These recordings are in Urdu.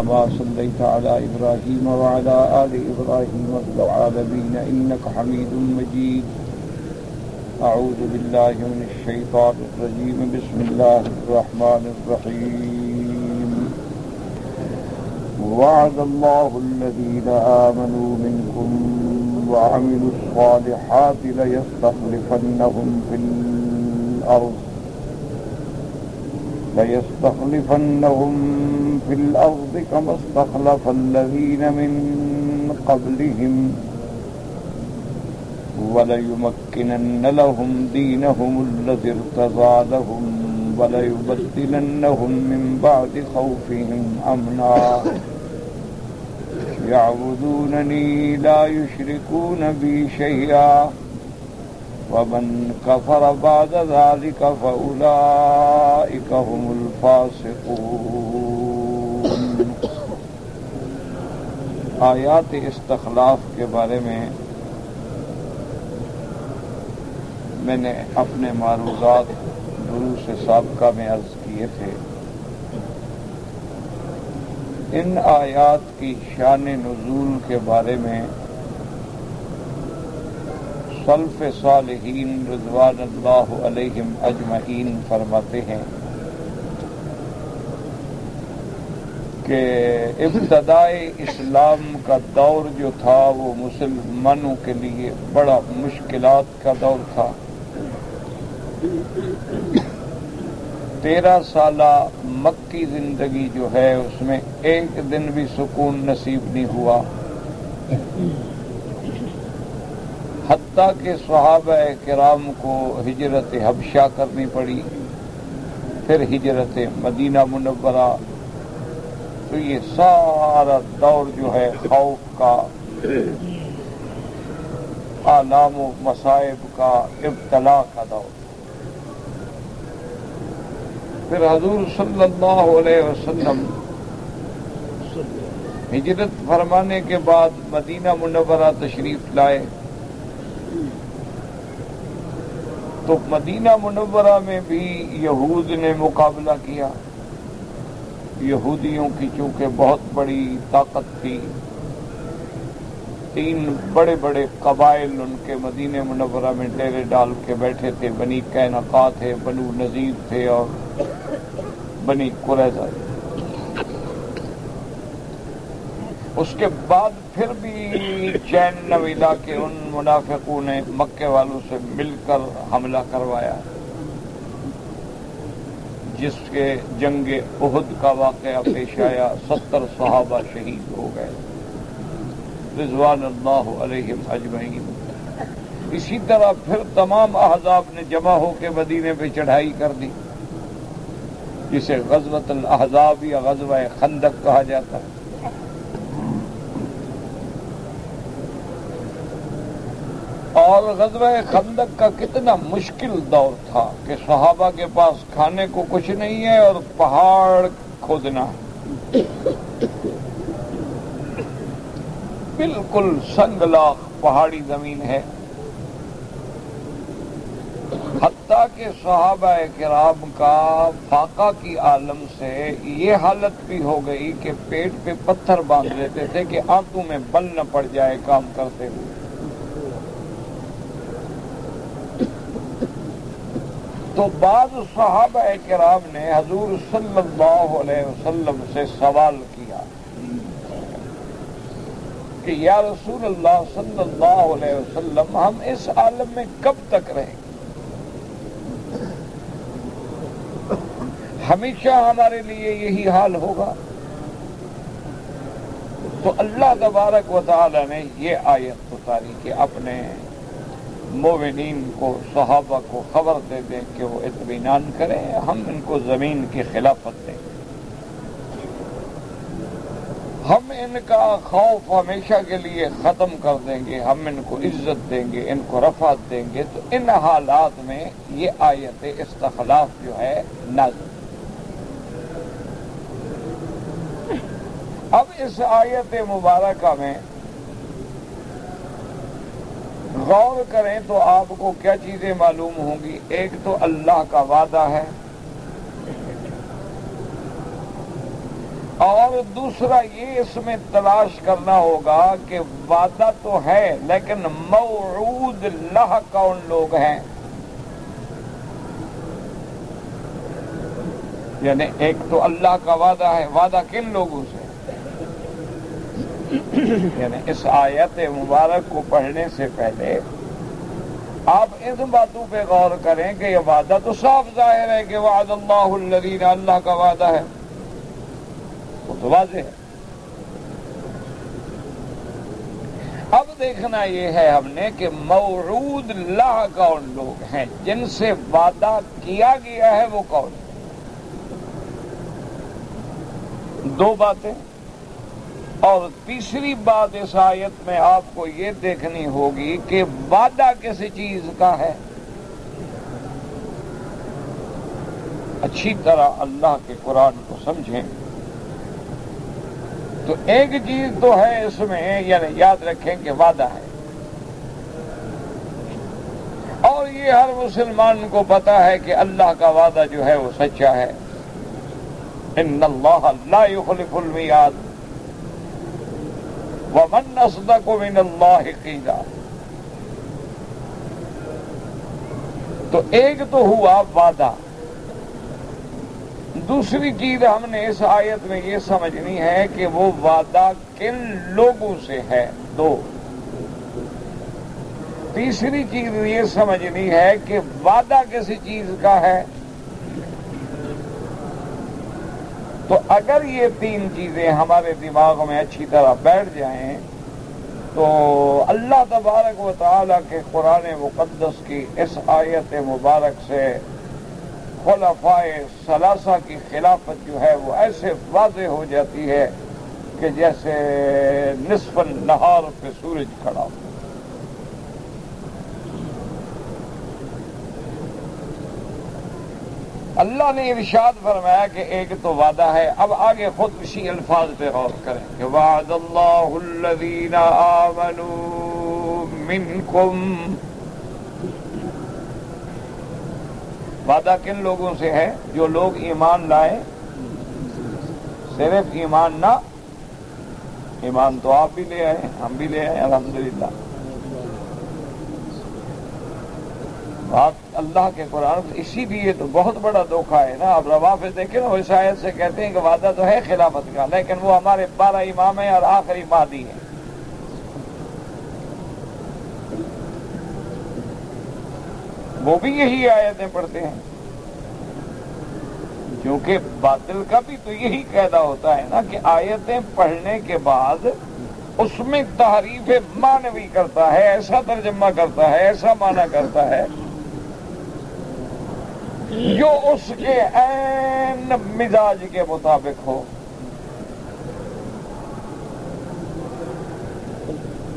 كما صليت على إبراهيم وعلى آل إبراهيم في العالمين إنك حميد مجيد. أعوذ بالله من الشيطان الرجيم. بسم الله الرحمن الرحيم. وعد الله الذين آمنوا منكم وعملوا الصالحات ليستخلفنهم في الأرض كما استخلف الذين من قبلهم وليمكنن لهم دينهم الذي ارتضى لهم وليبدلنهم من بعد خوفهم أمنا يعبدونني لا يشركون بي شيئا ومن كفر بعد ذلك فأولئك هم الفاسقون. آیات استخلاف کے بارے میں نے اپنے معروضات دروس سابقہ میں عرض کیے تھے. ان آیات کی شان نزول کے بارے میں سلف صالحین رضوان اللہ علیہم اجمعین فرماتے ہیں کہ ابتدائے اسلام کا دور جو تھا وہ مسلمانوں کے لیے بڑا مشکلات کا دور تھا. 13 سالہ مکی زندگی جو ہے اس میں ایک دن بھی سکون نصیب نہیں ہوا، حتیٰ کہ صحابہ کرام کو ہجرت حبشہ کرنی پڑی، پھر ہجرت مدینہ منورہ. تو یہ سارا دور جو ہے خوف کا، آلام و مصائب کا، ابتلا کا دور. پھر حضور صلی اللہ علیہ وسلم ہجرت فرمانے کے بعد مدینہ منورہ تشریف لائے تو مدینہ منورہ میں بھی یہود نے مقابلہ کیا. یہودیوں کی چونکہ بہت بڑی طاقت تھی، 3 بڑے بڑے قبائل ان کے مدینہ منورہ میں ڈیرے ڈال کے بیٹھے تھے. بنی قینقاع تھے، بنو نذیر تھے اور بنی قریظہ. اس کے بعد پھر بھی چین نہ ملا کہ ان منافقوں نے مکے والوں سے مل کر حملہ کروایا، جس کے جنگ احد کا واقعہ پیش آیا. 70 صحابہ شہید ہو گئے رضوان اللہ علیہم اجمعین. اسی طرح پھر تمام احزاب نے جمع ہو کے مدینے پہ چڑھائی کر دی، جسے غزوۃ الاحزاب یا غزوہ خندق کہا جاتا ہے. اور غزوہ خندق کا کتنا مشکل دور تھا کہ صحابہ کے پاس کھانے کو کچھ نہیں ہے اور پہاڑ کھودنا ہے، بالکل سنگلاخ پہاڑی زمین ہے. حتیٰ کہ صحابہ کرام کا فاقہ کی عالم سے یہ حالت بھی ہو گئی کہ پیٹ پہ پتھر باندھ لیتے تھے کہ آنکھوں میں بل نہ پڑ جائے کام کرتے ہوئے. تو بعض صحابہ کرام نے حضور صلی اللہ علیہ وسلم سے سوال کیا کہ یا رسول اللہ صلی اللہ علیہ وسلم، ہم اس عالم میں کب تک رہیں؟ ہمیشہ ہمارے لیے یہی حال ہوگا؟ تو اللہ تبارک و تعالی نے یہ آیت اتاری کہ اپنے مومنین کو، صحابہ کو خبر دے دیں کہ وہ اطمینان کریں، ہم ان کو زمین کی خلافت دیں، ہم ان کا خوف ہمیشہ کے لیے ختم کر دیں گے، ہم ان کو عزت دیں گے، ان کو رفعت دیں گے. تو ان حالات میں یہ آیت استخلاف جو ہے نازل. اب اس آیت مبارکہ میں غور کریں تو آپ کو کیا چیزیں معلوم ہوں گی. ایک تو اللہ کا وعدہ ہے، اور دوسرا یہ اس میں تلاش کرنا ہوگا کہ وعدہ تو ہے لیکن موعود لہ کون لوگ ہیں. یعنی ایک تو اللہ کا وعدہ ہے، وعدہ کن لوگوں سے؟ یعنی اس آیت مبارک کو پڑھنے سے پہلے آپ ان باتوں پہ غور کریں کہ یہ وعدہ تو صاف ظاہر ہے کہ وعد اللہ الذین، اللہ کا وعدہ ہے، وہ تو واضح ہے. اب دیکھنا یہ ہے ہم نے کہ موعود لہ کون لوگ ہیں، جن سے وعدہ کیا گیا ہے وہ کون ہے. دو باتیں. اور تیسری بات اس آیت میں آپ کو یہ دیکھنی ہوگی کہ وعدہ کس چیز کا ہے. اچھی طرح اللہ کے قرآن کو سمجھیں تو ایک چیز تو ہے اس میں، یعنی یاد رکھیں کہ وعدہ ہے، اور یہ ہر مسلمان کو پتا ہے کہ اللہ کا وعدہ جو ہے وہ سچا ہے. ان اللہ لا یخلف المیعاد ومن اصدق من اللہ قیلا. تو ایک تو ہوا وعدہ. دوسری چیز ہم نے اس آیت میں یہ سمجھنی ہے کہ وہ وعدہ کن لوگوں سے ہے. دو. تیسری چیز یہ سمجھنی ہے کہ وعدہ کسی چیز کا ہے. تو اگر یہ تین چیزیں ہمارے دماغ میں اچھی طرح بیٹھ جائیں تو اللہ تبارک و تعالیٰ کے قرآن مقدس کی اس آیت مبارک سے خلفائے ثلاثہ کی خلافت جو ہے وہ ایسے واضح ہو جاتی ہے کہ جیسے نصف النہار پہ سورج کھڑا ہو. اللہ نے ارشاد فرمایا کہ ایک تو وعدہ ہے. اب آگے خود اسی الفاظ پہ غور کریں کہ وعد اللہ الذین آمنوا منکم. وعدہ کن لوگوں سے ہے؟ جو لوگ ایمان لائے. صرف ایمان نہ، ایمان تو آپ بھی لے آئے، ہم بھی لے آئے الحمدللہ. آپ اللہ کے قرآن، اسی لیے تو بہت بڑا دھوکہ ہے نا. اب روافض دیکھیں نا، اس آیت سے کہتے ہیں کہ وعدہ تو ہے خلافت کا، لیکن وہ ہمارے 12 امام ہیں اور آخری مہدی ہیں. وہ بھی یہی آیتیں پڑھتے ہیں، کیونکہ باطل کا بھی تو یہی قاعدہ ہوتا ہے نا کہ آیتیں پڑھنے کے بعد اس میں تحریف معنوی کرتا ہے، ایسا ترجمہ کرتا ہے، ایسا معنی کرتا ہے جو اس کے عین مزاج کے مطابق ہو.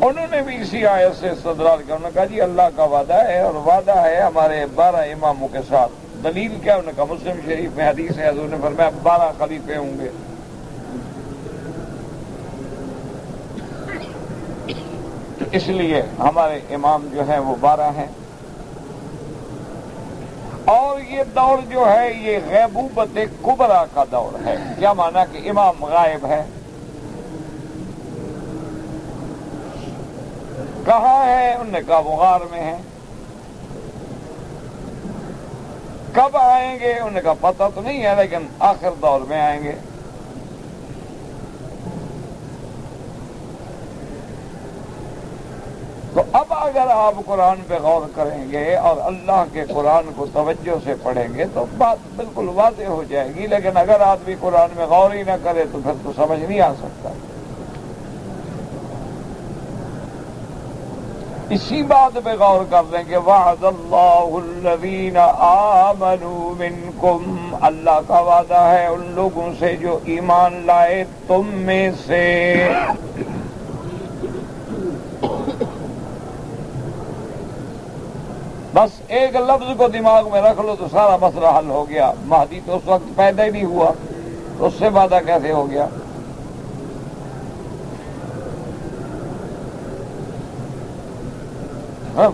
انہوں نے بھی اسی آیت سے استدلال کیا. انہوں نے کہا جی اللہ کا وعدہ ہے اور وعدہ ہے ہمارے 12 اماموں کے ساتھ. دلیل کیا؟ انہوں نے کہا مسلم شریف میں حدیث ہے، حضور نے فرمایا 12 خلیفے ہوں گے. اس لیے ہمارے امام جو ہیں وہ 12 ہیں. اور یہ دور جو ہے یہ غیبوبت کبریٰ کا دور ہے. کیا معنی کہ امام غائب ہے؟ کہاں ہے؟ انہوں نے کہا وہ غار میں ہے. کب آئیں گے؟ انہوں نے کہا پتہ تو نہیں ہے لیکن آخر دور میں آئیں گے. تو اب اگر آپ قرآن پہ غور کریں گے اور اللہ کے قرآن کو توجہ سے پڑھیں گے تو بات بالکل واضح ہو جائے گی. لیکن اگر آدمی قرآن میں غور ہی نہ کرے تو پھر تو سمجھ نہیں آ سکتا. اسی بات پہ غور کر لیں کہ وعد اللہ الذین آمنوا منکم. اللہ کا وعدہ ہے ان لوگوں سے جو ایمان لائے تم میں سے. بس ایک لفظ کو دماغ میں رکھ لو تو سارا مسئلہ حل ہو گیا. مہدی تو اس وقت پیدا ہی نہیں ہوا تو اس سے وعدہ کیسے ہو گیا؟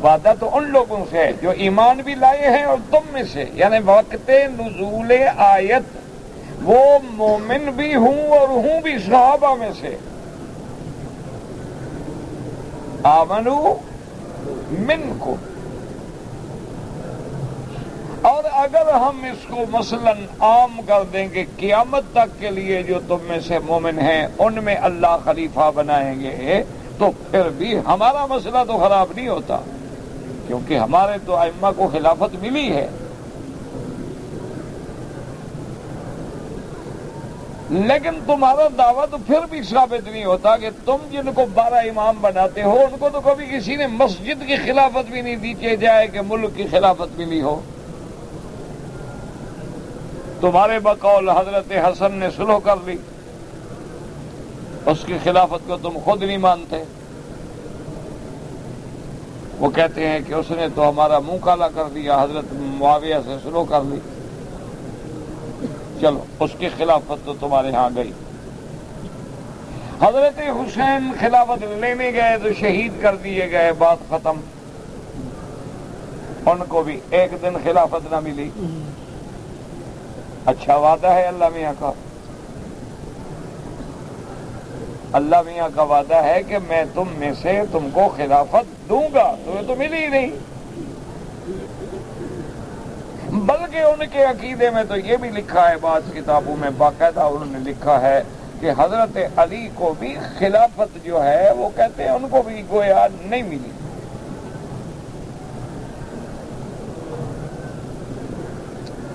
وعدہ تو ان لوگوں سے ہے جو ایمان بھی لائے ہیں اور تم میں سے، یعنی وقت نزول آیت وہ مومن بھی ہوں اور ہوں بھی صحابہ میں سے. آمنو منکم. اور اگر ہم اس کو مثلاً عام کر دیں کہ قیامت تک کے لیے جو تم میں سے مومن ہیں ان میں اللہ خلیفہ بنائیں گے تو پھر بھی ہمارا مسئلہ تو خراب نہیں ہوتا، کیونکہ ہمارے تو ائمہ کو خلافت ملی ہے. لیکن تمہارا دعویٰ تو پھر بھی ثابت نہیں ہوتا کہ تم جن کو 12 امام بناتے ہو ان کو تو کبھی کسی نے مسجد کی خلافت بھی نہیں دی کہ جائے کہ ملک کی خلافت ملی ہو. تمہارے بقول حضرت حسن نے صلح کر لی، اس کی خلافت کو تم خود نہیں مانتے. وہ کہتے ہیں کہ اس نے تو ہمارا منہ کالا کر دیا، حضرت معاویہ سے صلح کر لی. چلو اس کی خلافت تو تمہارے ہاں گئی. حضرت حسین خلافت لینے گئے تو شہید کر دیے گئے، بات ختم. ان کو بھی ایک دن خلافت نہ ملی. اچھا وعدہ ہے اللہ میاں کا. اللہ میاں کا وعدہ ہے کہ میں تم میں سے تم کو خلافت دوں گا، تمہیں تو ملی ہی نہیں. بلکہ ان کے عقیدے میں تو یہ بھی لکھا ہے، بعض کتابوں میں باقاعدہ انہوں نے لکھا ہے کہ حضرت علی کو بھی خلافت جو ہے وہ کہتے ہیں ان کو بھی گویا نہیں ملی.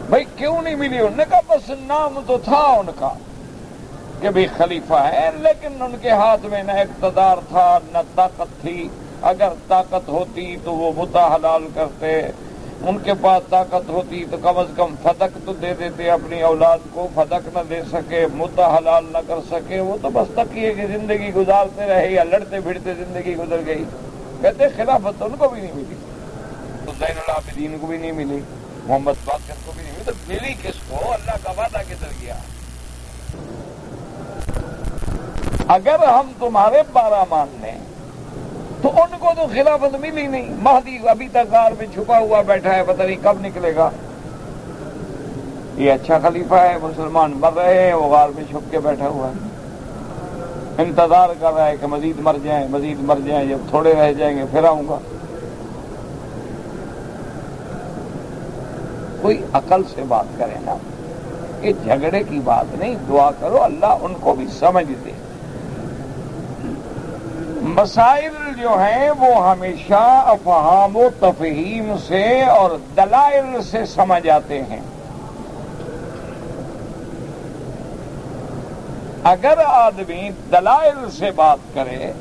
بھائی کیوں نہیں ملی؟ انہوں نے کہا بس نام تو تھا ان کا کہ بھی خلیفہ ہے، لیکن ان کے ہاتھ میں نہ اقتدار تھا نہ طاقت تھی. اگر طاقت ہوتی تو وہ متع حلال کرتے، ان کے پاس طاقت ہوتی تو کم از کم فدق تو دے دیتے اپنی اولاد کو. فدق نہ دے سکے، متع حلال نہ کر سکے، وہ تو بس تقیے کی زندگی گزارتے رہے یا لڑتے پھرتے زندگی گزر گئی. کہتے خلافت ان کو بھی نہیں ملی، حسین العابدین کو بھی نہیں ملی، محمد باقر کو بھی نہیں ملی. تو ملی کس کو؟ اللہ کا وعدہ کدھر گیا؟ اگر ہم تمہارے 12 مان لیں تو ان کو تو خلافت ملی نہیں. مہدی ابھی تک غار میں چھپا ہوا بیٹھا ہے، پتہ نہیں کب نکلے گا. یہ اچھا خلیفہ ہے، مسلمان مر رہے ہیں، وہ غار میں چھپ کے بیٹھا ہوا ہے، انتظار کر رہا ہے کہ مزید مر جائیں، مزید مر جائیں، جب تھوڑے رہ جائیں گے پھر آؤں گا. کوئی عقل سے بات کرے نا، یہ جھگڑے کی بات نہیں. دعا کرو اللہ ان کو بھی سمجھ دے. مسائل جو ہیں وہ ہمیشہ افہام و تفہیم سے اور دلائل سے سمجھ آتے ہیں. اگر آدمی دلائل سے بات کرے،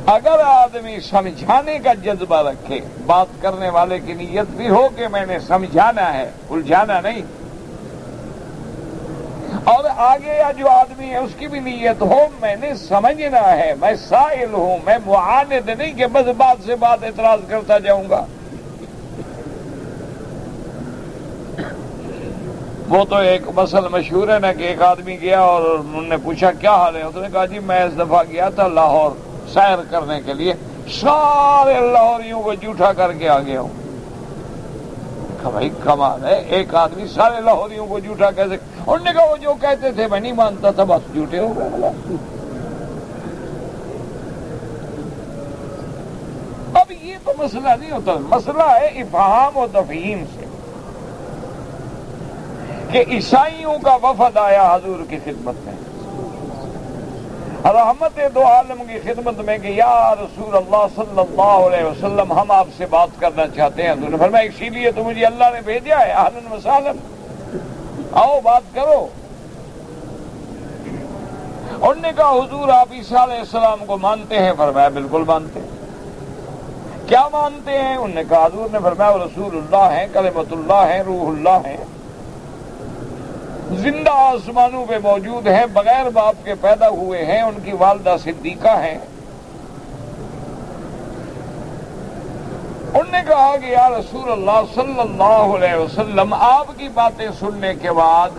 اگر آدمی سمجھانے کا جذبہ رکھے، بات کرنے والے کی نیت بھی ہو کہ میں نے سمجھانا ہے، الجھانا نہیں، اور آگے یا جو آدمی ہے اس کی بھی نیت ہو میں نے سمجھنا ہے، میں سائل ہوں، میں معاند نہیں کہ بس بات سے بات اعتراض کرتا جاؤں گا. وہ تو ایک مسئلہ مشہور ہے نا کہ ایک آدمی گیا اور انہوں نے پوچھا کیا حال ہے؟ اس نے کہا جی میں اس دفعہ گیا تھا لاہور سیر کرنے کے لیے، سارے لاہوریوں کو جھوٹا کر کے آ گیا ہوں. کہا بھائی کمال ہے، ایک آدمی سارے لاہوریوں کو جھوٹا کیسے؟ انہوں نے کہا وہ جو کہتے تھے میں نہیں مانتا تھا، بس جھوٹے ہو گئے. اب یہ تو مسئلہ نہیں ہوتا، مسئلہ ہے افہام و تفہیم سے. کہ عیسائیوں کا وفد آیا حضور کی خدمت میں، رحمت دو عالم کی خدمت میں کہ یا رسول اللہ صلی اللہ علیہ وسلم ہم آپ سے بات کرنا چاہتے ہیں. حضور نے فرمایا اسی لیے تو مجھے اللہ نے بھیجا ہے، اہلاً و سہلاً، آؤ بات کرو. انہوں نے کہا حضور آپ عیسیٰ علیہ السلام کو مانتے ہیں؟ فرمایا بالکل مانتے ہیں. کیا مانتے ہیں؟ انہوں نے کہا حضور نے فرمایا وہ رسول اللہ ہیں، کلمۃ اللہ ہیں، روح اللہ ہیں، زندہ آسمانوں پہ موجود ہیں، بغیر باپ کے پیدا ہوئے ہیں، ان کی والدہ صدیقہ ہیں. انہوں نے کہا کہ یا رسول اللہ صلی اللہ علیہ وسلم آپ کی باتیں سننے کے بعد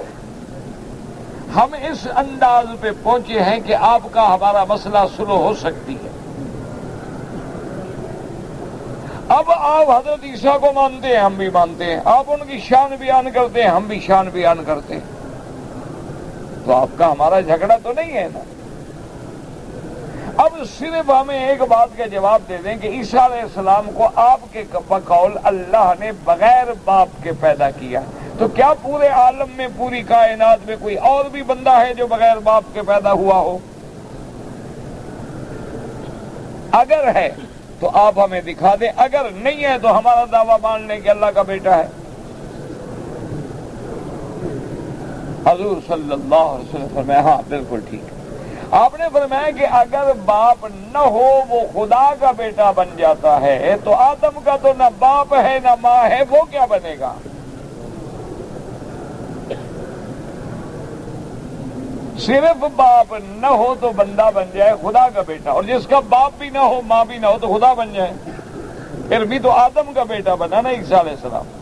ہم اس انداز پہ پہنچے ہیں کہ آپ کا ہمارا مسئلہ سلو ہو سکتی ہے. اب آپ حضرت عیسیٰ کو مانتے ہیں، ہم بھی مانتے ہیں، آپ ان کی شان بیان کرتے ہیں، ہم بھی شان بیان کرتے ہیں، تو آپ کا ہمارا جھگڑا تو نہیں ہے نا۔ اب صرف ہمیں ایک بات کا جواب دے دیں کہ عیسیٰ علیہ السلام کو آپ کے بقول اللہ نے بغیر باپ کے پیدا کیا، تو کیا پورے عالم میں، پوری کائنات میں کوئی اور بھی بندہ ہے جو بغیر باپ کے پیدا ہوا ہو؟ اگر ہے تو آپ ہمیں دکھا دیں، اگر نہیں ہے تو ہمارا دعویٰ مان لیں کہ اللہ کا بیٹا ہے۔ حضور صلی اللہ علیہ وسلم فرمایا ہاں بالکل ٹھیک ہے۔ آپ نے فرمایا کہ اگر باپ نہ ہو وہ خدا کا بیٹا بن جاتا ہے، تو آدم کا تو نہ باپ ہے نہ ماں ہے، وہ کیا بنے گا؟ صرف باپ نہ ہو تو بندہ بن جائے خدا کا بیٹا، اور جس کا باپ بھی نہ ہو ماں بھی نہ ہو تو خدا بن جائے، پھر بھی تو آدم کا بیٹا بنا نا عیسیٰ علیہ السلام۔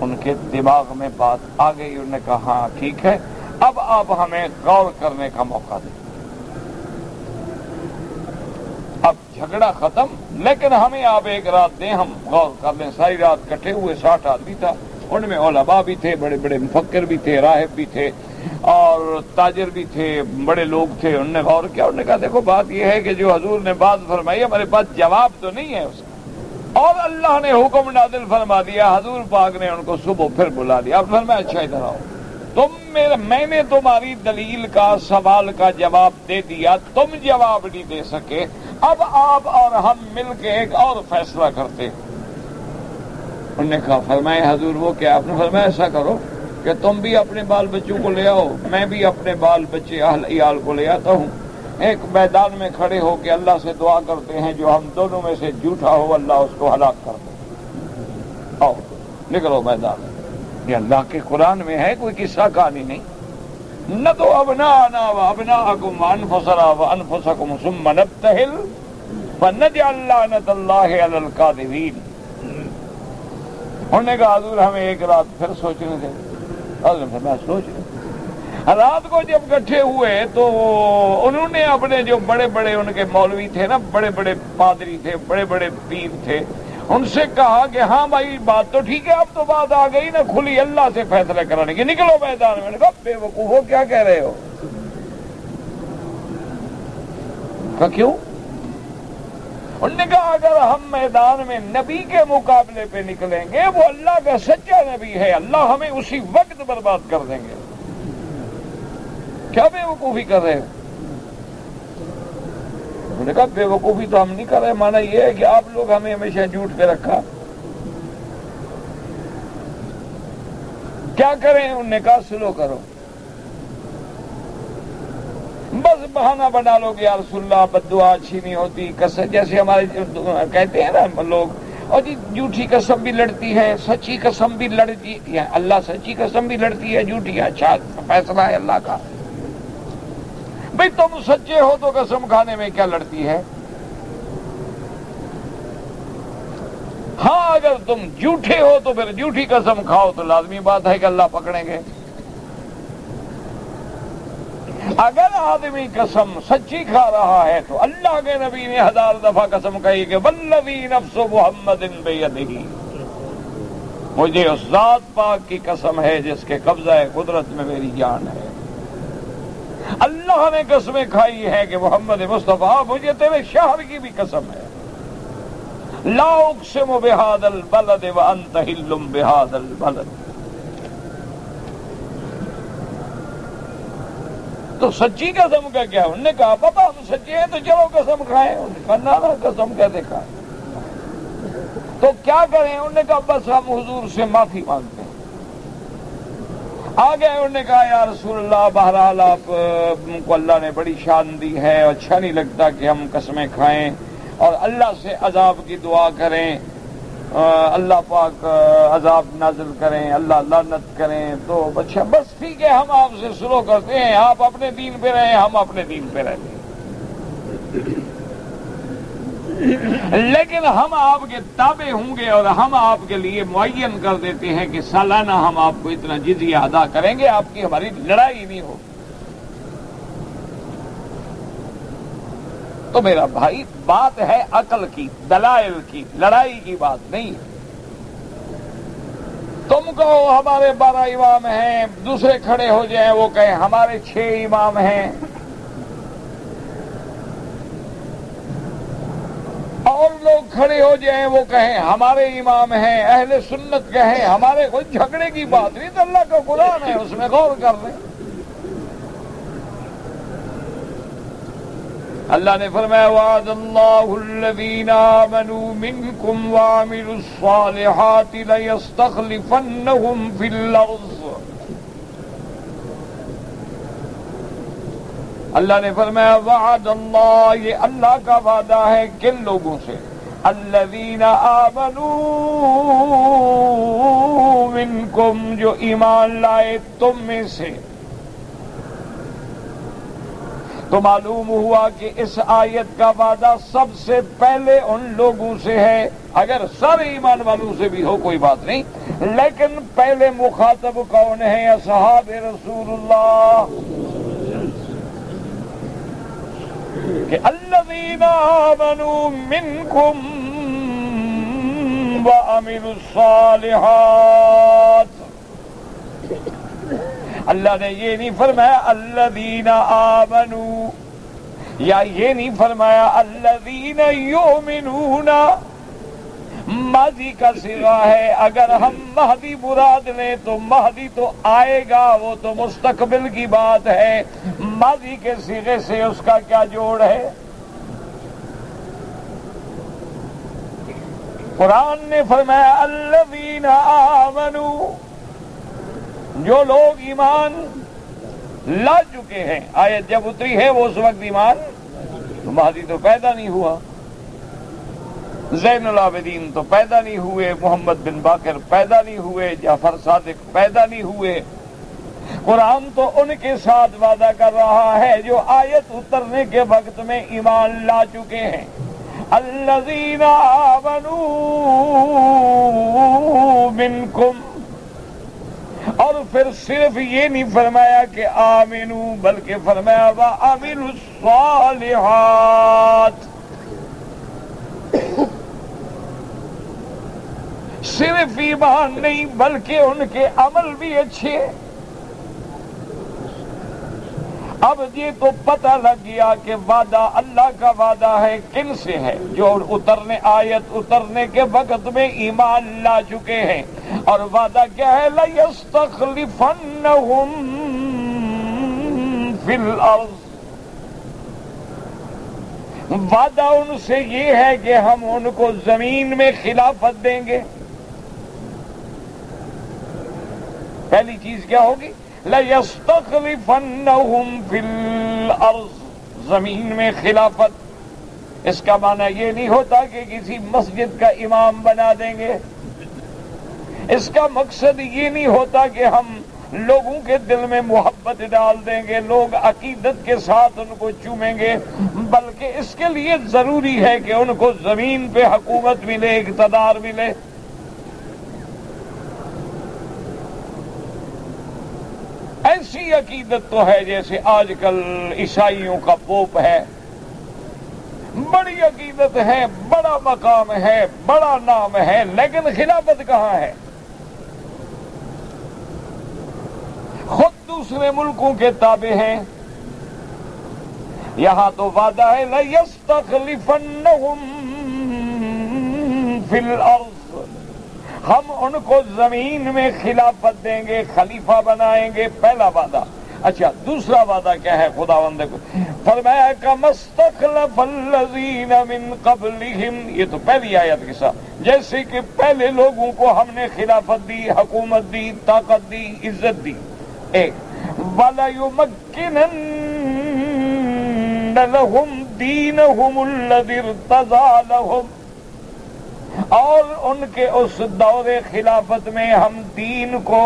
ان کے دماغ میں بات آ گئی، انہوں نے کہا ہاں ٹھیک ہے، اب آپ ہمیں غور کرنے کا موقع دیں۔ اب جھگڑا ختم، لیکن ہمیں آپ ایک رات دیں، ہم غور کر لیں۔ ساری رات کٹھے ہوئے 60 آدمی تھا، ان میں علماء بھی تھے، بڑے بڑے مفکر بھی تھے، راہب بھی تھے، اور تاجر بھی تھے، بڑے لوگ تھے۔ انہوں نے غور کیا، انہوں نے کہا دیکھو بات یہ ہے کہ جو حضور نے بات فرمائی ہمارے پاس جواب تو نہیں ہے اس کا، اور اللہ نے حکم نازل فرما دیا، حضور پاک نے ان کو صبح پھر بلا دیا۔ اب فرمایا اچھا ادھر آؤ، میں نے تمہاری دلیل کا سوال کا جواب دے دیا، تم جواب نہیں دے سکے، اب آپ اور ہم مل کے ایک اور فیصلہ کرتے۔ انہوں نے کہا فرمایا حضور وہ کیا؟ آپ نے فرمایا ایسا کرو کہ تم بھی اپنے بال بچوں کو لے آؤ، میں بھی اپنے بال بچے اہل عیال کو لے آتا ہوں، ایک میدان میں کھڑے ہو کے اللہ سے دعا کرتے ہیں جو ہم دونوں میں سے جھوٹا ہو اللہ اس کو ہلاک کر دے۔ آؤ نکلو میدان میں۔ یہ اللہ کے قرآن میں ہے، کوئی قصہ کہانی نہیں۔ نہ تو ابناءنا وابناءکم وانفسنا وانفسکم ثم نبتہل فنجعل لعنۃ اللہ علی الکاذبین۔ انہوں نے کہا حضور ہمیں ایک رات پھر سوچنے دیں۔ حضور نے میں سوچ رہا رات کو جب اکٹھے ہوئے تو انہوں نے اپنے جو بڑے بڑے ان کے مولوی تھے نا، بڑے بڑے پادری تھے، بڑے بڑے پیر تھے، ان سے کہا کہ ہاں بھائی بات تو ٹھیک ہے، اب تو بات آ گئی نا کھلی اللہ سے فیصلہ کرانے کی، نکلو میدان میں۔ نے کہا بے وقوفو کیا کہہ رہے ہو؟ کہا کیوں؟ انہوں نے کہا اگر ہم میدان میں نبی کے مقابلے پہ نکلیں گے، وہ اللہ کا سچا نبی ہے، اللہ ہمیں اسی وقت برباد کر دیں گے۔ کیا بے وقوفی کر رہے ہو؟ انہوں نے کہا بے وقوفی تو ہم نہیں کر رہے، مانا یہ ہے کہ آپ لوگ ہمیں ہمیشہ جھوٹ پہ رکھا، کیا کریں؟ انہوں نے کہا سلو کرو، بس بہانہ بنا لو کہ یا رسول اللہ بد دعا اچھی نہیں ہوتی، قسم جیسے ہمارے کہتے ہیں نا لوگ، اور جی جھوٹی قسم بھی لڑتی ہے، سچی قسم بھی لڑتی ہے، اللہ سچی قسم بھی لڑتی ہے، جھوٹی اچھا فیصلہ ہے اللہ کا۔ بھئی تم سچے ہو تو قسم کھانے میں کیا لڑتی ہے؟ ہاں اگر تم جھوٹے ہو تو پھر جھوٹی قسم کھاؤ تو لازمی بات ہے کہ اللہ پکڑیں گے۔ اگر آدمی قسم سچی کھا رہا ہے تو اللہ کے نبی نے 1000 دفعہ قسم کہی کہ والذی نفس محمد بیدہ، مجھے اس ذات پاک کی قسم ہے جس کے قبضہ قدرت میں میری جان ہے۔ اللہ نے قسمیں کھائی ہے کہ محمد مصطفیٰ مجھے تیرے شہر کی بھی قسم ہے، لا اقسم بہذا البلد وانت حل بہذا البلد۔ تو سچی قسم کا کیا؟ انہوں نے کہا پتہ ہم سچے ہیں تو چلو قسم کھائیں۔ انہوں نے کہا نہ قسم کیسے کھائیں؟ تو کیا کریں؟ انہوں نے کہا بس ہم حضور سے معافی مانگتے ہیں۔ آگے انہوں نے کہا یا رسول اللہ بہرحال آپ کو اللہ نے بڑی شان دی ہے، اچھا نہیں لگتا کہ ہم قسمیں کھائیں اور اللہ سے عذاب کی دعا کریں، اللہ پاک عذاب نازل کریں، اللہ لعنت کریں، تو اچھا بس ٹھیک ہے ہم آپ سے سلو کرتے ہیں، آپ اپنے دین پہ رہیں ہم اپنے دین پہ رہتے ہیں، لیکن ہم آپ کے تابع ہوں گے اور ہم آپ کے لیے معین کر دیتے ہیں کہ سالانہ ہم آپ کو اتنا جزیہ ادا کریں گے، آپ کی ہماری لڑائی نہیں ہوگی۔ تو میرا بھائی بات ہے عقل کی، دلائل کی، لڑائی کی بات نہیں ہے۔ تم کہو ہمارے 12 امام ہیں، دوسرے کھڑے ہو جائیں وہ کہیں ہمارے 6 امام ہیں، اور لوگ کھڑے ہو جائیں وہ کہیں ہمارے امام ہیں، اہل سنت کہیں ہمارے، کوئی جھگڑے کی بات نہیں، تو اللہ کا قرآن ہے، اس میں غور کر لیں۔ اللہ نے فرمایا وعد اللہ الذین آمنوا منکم وعملوا الصالحات لیستخلفنہم فی الارض۔ اللہ نے فرمایا وعد اللہ، یہ اللہ کا وعدہ ہے کن لوگوں سے؟ الذین آمنوا منکم، جو ایمان لائے تم میں سے۔ تو معلوم ہوا کہ اس آیت کا وعدہ سب سے پہلے ان لوگوں سے ہے، اگر سارے ایمان والوں سے بھی ہو کوئی بات نہیں، لیکن پہلے مخاطب کون ہے؟ اصحاب رسول اللہ، کہ الذین آمنوا منکم وعملوا الصالحات۔ اللہ نے یہ نہیں فرمایا الذین آمنوا، یا یہ نہیں فرمایا الذین یؤمنون، ماضی کا صیغہ ہے۔ اگر ہم مہدی مراد لیں تو مہدی تو آئے گا، وہ تو مستقبل کی بات ہے، ماضی کے صیغے سے اس کا کیا جوڑ ہے؟ قرآن نے فرمایا الذین آمنوا، جو لوگ ایمان لا چکے ہیں۔ آیت جب اتری ہے وہ اس وقت ایمان، تو مہدی تو پیدا نہیں ہوا، زین العابدین تو پیدا نہیں ہوئے، محمد بن باقر پیدا نہیں ہوئے، جعفر صادق پیدا نہیں ہوئے۔ قرآن تو ان کے ساتھ وعدہ کر رہا ہے جو آیت اترنے کے وقت میں ایمان لا چکے ہیں۔ الذین آمنوا منکم، اور پھر صرف یہ نہیں فرمایا کہ آمنو، بلکہ فرمایا وعملوا الصالحات۔ صرف ایمان نہیں بلکہ ان کے عمل بھی اچھے۔ اب یہ تو پتہ لگ گیا کہ وعدہ اللہ کا وعدہ ہے کن سے ہے؟ جو آیت اترنے کے وقت میں ایمان لا چکے ہیں۔ اور وعدہ کیا ہے؟ لَيَسْتَخْلِفَنَّهُمْ فِي الْأَرْضِ، وعدہ ان سے یہ ہے کہ ہم ان کو زمین میں خلافت دیں گے۔ پہلی چیز کیا ہوگی؟ لَيَسْتَخْلِفَنَّهُمْ فِي الْأَرْضِ، زمین میں خلافت۔ اس کا معنی یہ نہیں ہوتا کہ کسی مسجد کا امام بنا دیں گے، اس کا مقصد یہ نہیں ہوتا کہ ہم لوگوں کے دل میں محبت ڈال دیں گے، لوگ عقیدت کے ساتھ ان کو چومیں گے، بلکہ اس کے لیے ضروری ہے کہ ان کو زمین پہ حکومت ملے، اقتدار ملے۔ ایسی عقیدت تو ہے جیسے آج کل عیسائیوں کا پوپ ہے، بڑی عقیدت ہے، بڑا مقام ہے، بڑا نام ہے، لیکن خلافت کہاں ہے؟ خود دوسرے ملکوں کے تابع ہیں۔ یہاں تو وعدہ ہے لَيَسْتَخْلِفَنَّهُمْ فِي الْأَرْضِ، ہم ان کو زمین میں خلافت دیں گے، خلیفہ بنائیں گے، پہلا وعدہ۔ اچھا دوسرا وعدہ کیا ہے؟ خداوند کو فرمایا كَمَا اسْتَخْلَفَ الَّذِينَ مِنْ قَبْلِهِمْ، یہ تو پہلی آیت کے ساتھ، جیسے کہ پہلے لوگوں کو ہم نے خلافت دی، حکومت دی، طاقت دی، عزت دی۔ ایک وَلَيُمَكِّنَنَّ لَهُمْ دِينَهُمُ الَّذِي ارْتَضَىٰ لَهُمْ، اور ان کے اس دور خلافت میں ہم دین کو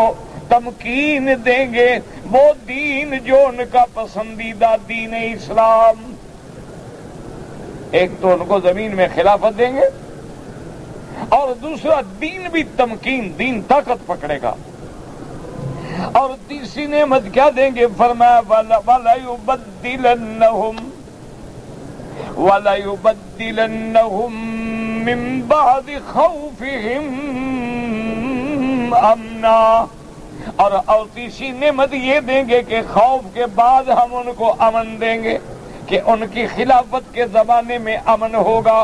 تمکین دیں گے، وہ دین جو ان کا پسندیدہ دین اسلام۔ ایک تو ان کو زمین میں خلافت دیں گے، اور دوسرا دین بھی تمکین، دین طاقت پکڑے گا۔ اور تیسری نعمت کیا دیں گے؟ فرمایا وَلَيُبَدِّلَنَّهُمْ، وَلَيُبَدِّلَنَّهُم مِّن بَعْدِ خَوْفِهِمْ أَمْنًا، اور تیسری نعمت یہ دیں گے کہ خوف کے بعد ہم ان کو امن دیں گے، کہ ان کی خلافت کے زمانے میں امن ہوگا،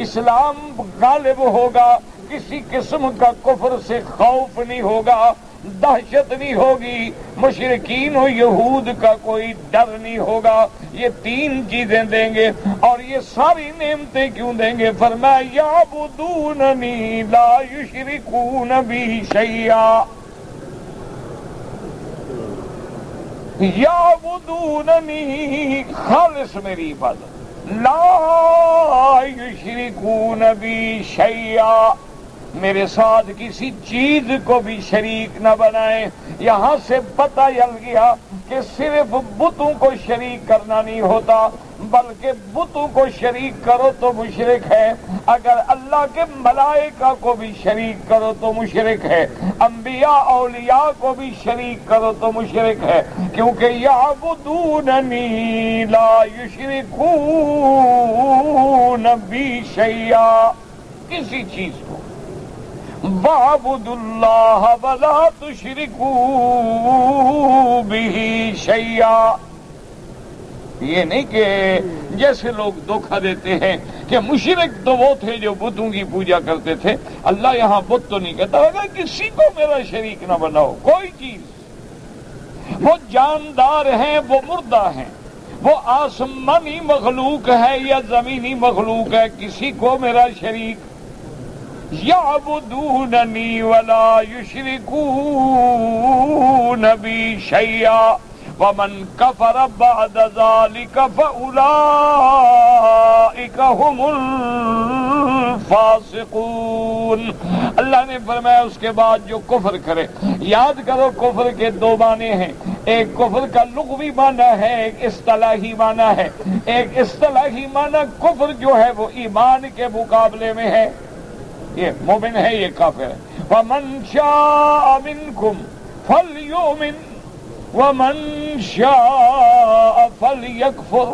اسلام غالب ہوگا، کسی قسم کا کفر سے خوف نہیں ہوگا، دہشت نہیں ہوگی، مشرکین و یہود کا کوئی ڈر نہیں ہوگا۔ یہ تین چیزیں دیں گے، اور یہ ساری نعمتیں کیوں دیں گے؟ فرمایا یعبدوننی لا یشرکون بی شیئا، یعبدوننی خالص میری عبادت، لا یشرکون بی شیئا، میرے ساتھ کسی چیز کو بھی شریک نہ بنائیں۔ یہاں سے پتہ چل گیا کہ صرف بتوں کو شریک کرنا نہیں ہوتا، بلکہ بتوں کو شریک کرو تو مشرک ہے، اگر اللہ کے ملائکہ کو بھی شریک کرو تو مشرک ہے، انبیاء اولیاء کو بھی شریک کرو تو مشرک ہے، کیونکہ یعبدوننی لا یشرکون بی شیئا، کسی چیز کو، وَاعْبُدُوا اللَّهَ وَلَا تُشْرِكُوا بِهِ شَيْئًا۔ یہ نہیں کہ جیسے لوگ دھوکہ دیتے ہیں کہ مشرک تو وہ تھے جو بتوں کی پوجا کرتے تھے، اللہ یہاں بت تو نہیں کہتا اگر کسی کو میرا شریک نہ بناؤ، کوئی چیز، وہ جاندار ہیں، وہ مردہ ہیں، وہ آسمانی مخلوق ہے یا زمینی مخلوق ہے، کسی کو میرا شریک، یعبدوننی ولا یشرکون بی شیئا ومن کفر بعد ذلک فاولئک هم الفاسقون۔ اللہ نے فرمایا اس کے بعد جو کفر کرے، یاد کرو کفر کے دو معنی ہیں، ایک کفر کا لغوی معنی ہے، ایک اصطلاحی معنی ہے۔ ایک اصطلاحی معنی کفر جو ہے وہ ایمان کے مقابلے میں ہے، یہ مومن ہے یہ کافر ہے۔ وَمَنْ شَاءَ مِنْكُمْ فَلْيُؤْمِنْ وَمَنْ شَاءَ فَلْيَكْفُرْ،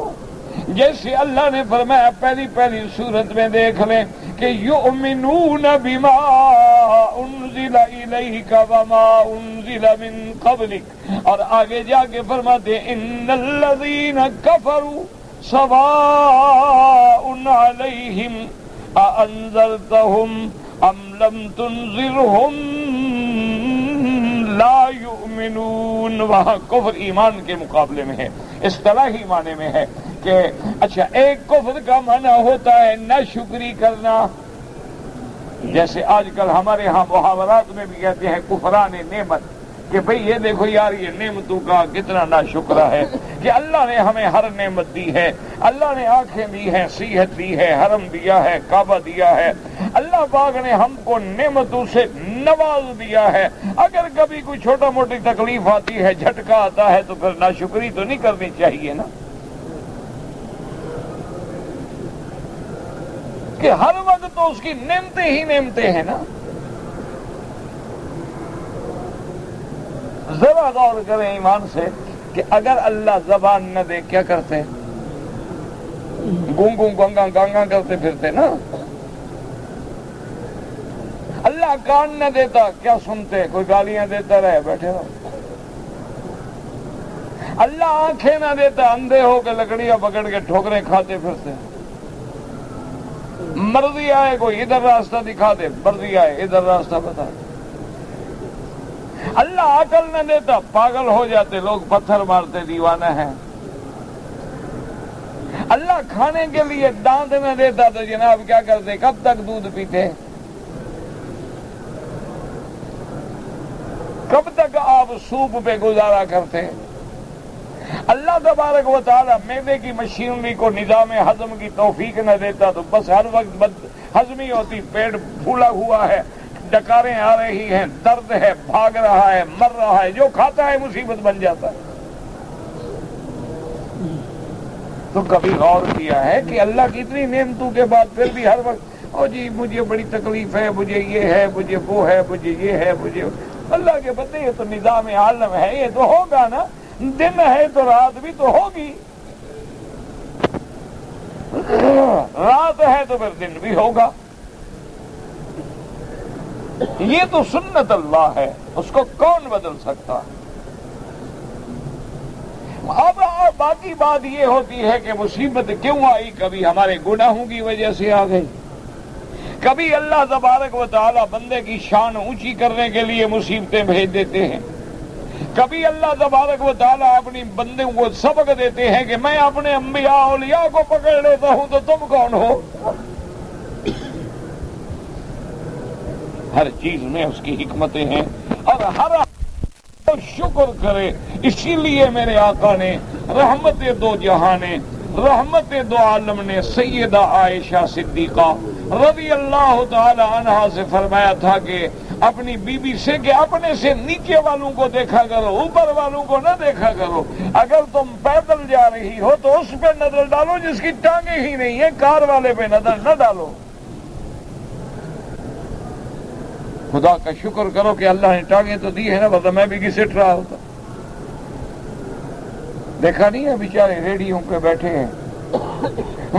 جیسے اللہ نے فرمایا پہلی سورت میں دیکھ لیں کہ یؤمنون بما انزل الیک وما انزل من قبلک، اور آگے جا کے فرماتے ان الذین کفروا سواء علیہم اَأَنذَرْتَهُمْ أَمْ لَمْ تُنذِرْهُمْ لَا يُؤْمِنُونَ۔ وہاں کفر ایمان کے مقابلے میں ہے، اصطلاحی معنی میں ہے کہ اچھا ایک کفر کا معنی ہوتا ہے ناشکری کرنا، جیسے آج کل ہمارے ہاں محاورات میں بھی کہتے ہیں کفران نعمت، کہ بھئی یہ دیکھو یار یہ نعمتوں کا کتنا ناشکرہ ہے کہ اللہ نے ہمیں ہر نعمت دی ہے، اللہ نے آنکھیں دی ہیں، صحت دی ہے، حرم دیا ہے، کعبہ دیا ہے، اللہ پاک نے ہم کو نعمتوں سے نواز دیا ہے، اگر کبھی کوئی چھوٹا موٹی تکلیف آتی ہے، جھٹکا آتا ہے تو پھر ناشکری تو نہیں کرنی چاہیے نا، کہ ہر وقت تو اس کی نعمتیں ہی نعمتیں ہیں نا۔ ذرا غور کریں ایمان سے کہ اگر اللہ زبان نہ دے کیا کرتے؟ گونگوں گنگا گانگا کرتے پھرتے نا۔ اللہ کان نہ دیتا کیا سنتے؟ کوئی گالیاں دیتا رہے بیٹھے رہو۔ اللہ آنکھیں نہ دیتا اندھے ہو کے لکڑیاں پکڑ کے ٹھوکریں کھاتے پھرتے۔ مرضی آئے کوئی ادھر راستہ دکھا دے، مرضی آئے ادھر راستہ بتا دے۔ اللہ عقل نہ دیتا پاگل ہو جاتے، لوگ پتھر مارتے دیوانہ ہیں۔ اللہ کھانے کے لیے دانت نہ دیتا تو جناب کیا کرتے؟ کب تک دودھ پیتے؟ کب تک آپ سوپ پہ گزارا کرتے؟ اللہ تبارک و تعالی معدے کی مشینری کو نظام ہضم کی توفیق نہ دیتا تو بس ہر وقت بد ہضمی ہوتی، پیٹ پھولا ہوا ہے، ڈکاریں آ رہی ہیں، درد ہے، بھاگ رہا ہے، مر رہا ہے، جو کھاتا ہے مصیبت بن جاتا ہے۔ تو کبھی غور کیا ہے کہ اللہ کی اتنی نعمتوں کے بعد پھر بھی ہر وقت او جی مجھے بڑی تکلیف ہے، مجھے یہ ہے، مجھے وہ ہے، مجھے یہ ہے، مجھے اللہ کے بندے یہ تو نظام عالم ہے، یہ تو ہوگا نا، دن ہے تو رات بھی تو ہوگی۔ رات ہے تو پھر دن بھی ہوگا. یہ تو سنت اللہ ہے، اس کو کون بدل سکتا؟ اب باقی بات یہ ہوتی ہے کہ مصیبت کیوں آئی؟ کبھی ہمارے گناہوں کی وجہ سے آ گئی، کبھی اللہ تبارک و تعالی بندے کی شان اونچی کرنے کے لیے مصیبتیں بھیج دیتے ہیں، کبھی اللہ تبارک و تعالی اپنی بندے کو سبق دیتے ہیں کہ میں اپنے انبیاء اولیاء کو پکڑ لیتا ہوں تو تم کون ہو؟ ہر چیز میں اس کی حکمتیں ہیں اور ہر شکر کرے. اسی لیے میرے آقا نے رحمت دو جہانے، رحمت دو عالم نے سیدہ عائشہ صدیقہ رضی اللہ تعالی عنہا سے فرمایا تھا کہ اپنی بیوی سے کہ اپنے سے نیچے والوں کو دیکھا کرو، اوپر والوں کو نہ دیکھا کرو. اگر تم پیدل جا رہی ہو تو اس پہ نظر ڈالو جس کی ٹانگیں ہی نہیں ہیں، کار والے پہ نظر نہ ڈالو. خدا کا شکر کرو کہ اللہ نے ٹانگیں تو دی ہے نا، ورنہ میں بھی گھسٹ رہا ہوتا. دیکھا نہیں ہے بیچارے ریڑیوں پہ بیٹھے ہیں،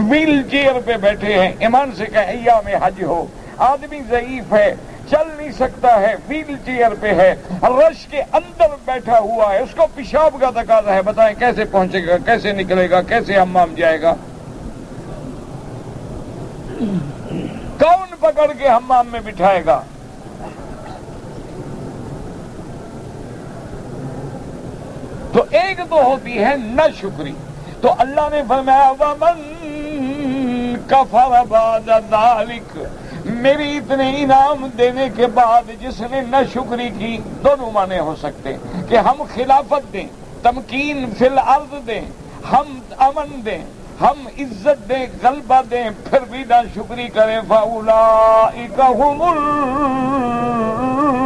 ویل چیئر پہ بیٹھے ہیں. ایمان سے کہ ایام حج ہو، آدمی ضعیف ہے، چل نہیں سکتا ہے، ویل چیئر پہ ہے، رش کے اندر بیٹھا ہوا ہے، اس کو پیشاب کا تقاضا ہے. بتائیں کیسے پہنچے گا، کیسے نکلے گا، کیسے حمام جائے گا؟ کون پکڑ کے حمام میں بٹھائے گا؟ تو ایک تو ہوتی ہے نہ شکری. تو اللہ نے فرمایا وَمَن كَفَرَ بَعْدَ ذَلِكَ، میری اتنے انعام دینے کے بعد جس نے نہ شکری کی. دونوں معنی ہو سکتے کہ ہم خلافت دیں، تمکین فی الارض دیں، ہم امن دیں، ہم عزت دیں، غلبہ دیں، پھر بھی نہ شکری کریں. فَأُولَئِكَ هُمُ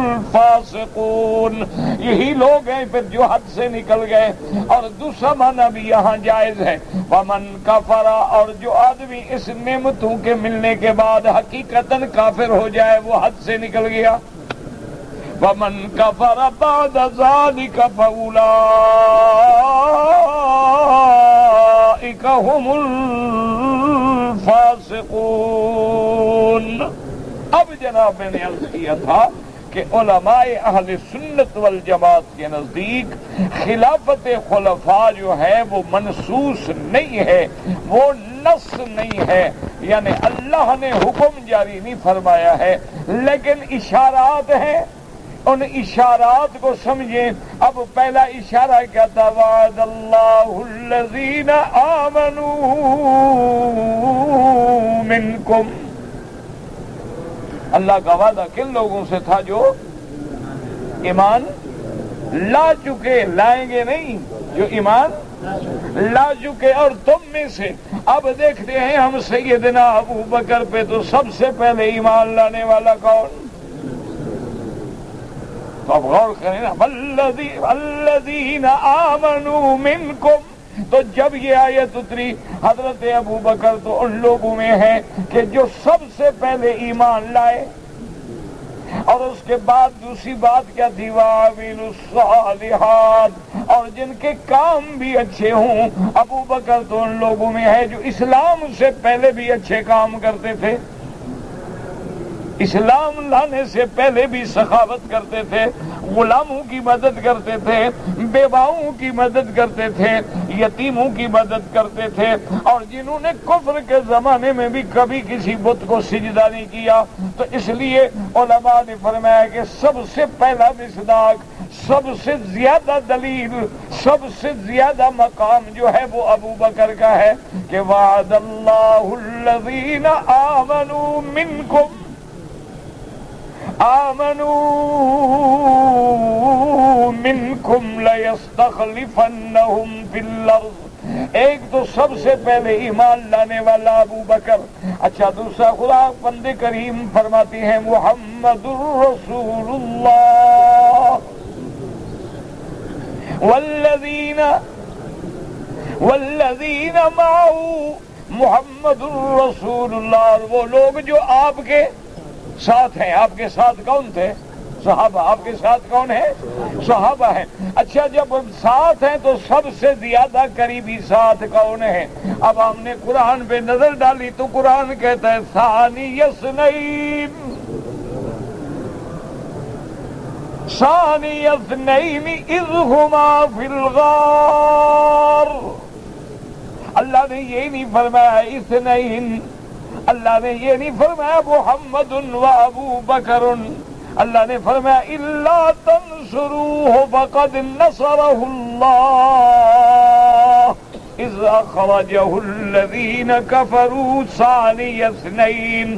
الفاسقون، یہی لوگ ہیں پھر جو حد سے نکل گئے. اور دوسرا معنی بھی یہاں جائز ہے، ومن کفر، اور جو آدمی اس نعمتوں کے ملنے کے بعد حقیقتاً کافر ہو جائے وہ حد سے نکل گیا. ومن کفر بعد ذلک فاولئک هم الفاسقون. اب جناب میں نے عرض کیا تھا کہ علماء اہل سنت والجماعت کے نزدیک خلافت خلفاء جو ہے وہ منسوس نہیں ہے، وہ نص نہیں ہے، یعنی اللہ نے حکم جاری نہیں فرمایا ہے، لیکن اشارات ہیں. ان اشارات کو سمجھیں. اب پہلا اشارہ کیا تھا؟ وعد اللہ الذین آمنوا منکم، اللہ کا وعدہ کن لوگوں سے تھا؟ جو ایمان لا چکے، لائیں گے نہیں، جو ایمان لا چکے. اور تم میں سے اب دیکھتے ہیں ہم سیدنا ابو بکر پہ تو سب سے پہلے ایمان لانے والا کون؟ تو اب غور کریں نا، والذین آمنوا منکم. تو جب یہ آیت اتری حضرت ابو بکر تو ان لوگوں میں ہے کہ جو سب سے پہلے ایمان لائے. اور اس کے بعد دوسری بات کیا تھی؟ وَعَمِلُوا الصَّالِحَاتِ، اور جن کے کام بھی اچھے ہوں. ابو بکر تو ان لوگوں میں ہے جو اسلام سے پہلے بھی اچھے کام کرتے تھے، اسلام لانے سے پہلے بھی سخاوت کرتے تھے، غلاموں کی مدد کرتے تھے، بیواؤں کی مدد کرتے تھے، یتیموں کی مدد کرتے تھے. اور جنہوں نے کفر کے زمانے میں بھی کبھی کسی بت کو سجدہ نہیں کیا. تو اس لیے علماء نے فرمایا کہ سب سے پہلا مصداق، سب سے زیادہ دلیل، سب سے زیادہ مقام جو ہے وہ ابو بکر کا ہے کہ وعد اللہ الذین آمنوا منکم لَيَسْتَخْلِفَنَّهُمْ فِي الْأَرْضِ. ایک تو سب سے پہلے ایمان لانے والا ابو بکر. اچھا دوسرا خدا بندے کریم فرماتی ہیں محمد الرسول اللہ والذین معه محمد الرسول اللہ. اور وہ لوگ جو آپ کے ساتھ ہیں. آپ کے ساتھ کون تھے؟ صحابہ. آپ کے ساتھ کون ہے؟ صحابہ ہیں. اچھا جب ساتھ ہیں تو سب سے زیادہ قریبی ساتھ کون ہے؟ اب ہم نے قرآن پہ نظر ڈالی تو قرآن کہتا ہے ثانی اثنین ثانی اثنین اذ ہما فی الغار. اللہ نے یہ نہیں فرمایا اثنین، اللہ نے یہ نہیں فرمایا محمد و ابو بکر، اللہ نے فرمایا الا تنصروہ فقد نصرہ اللہ اذ اخرجہ الذین کفروا ثانی اثنین.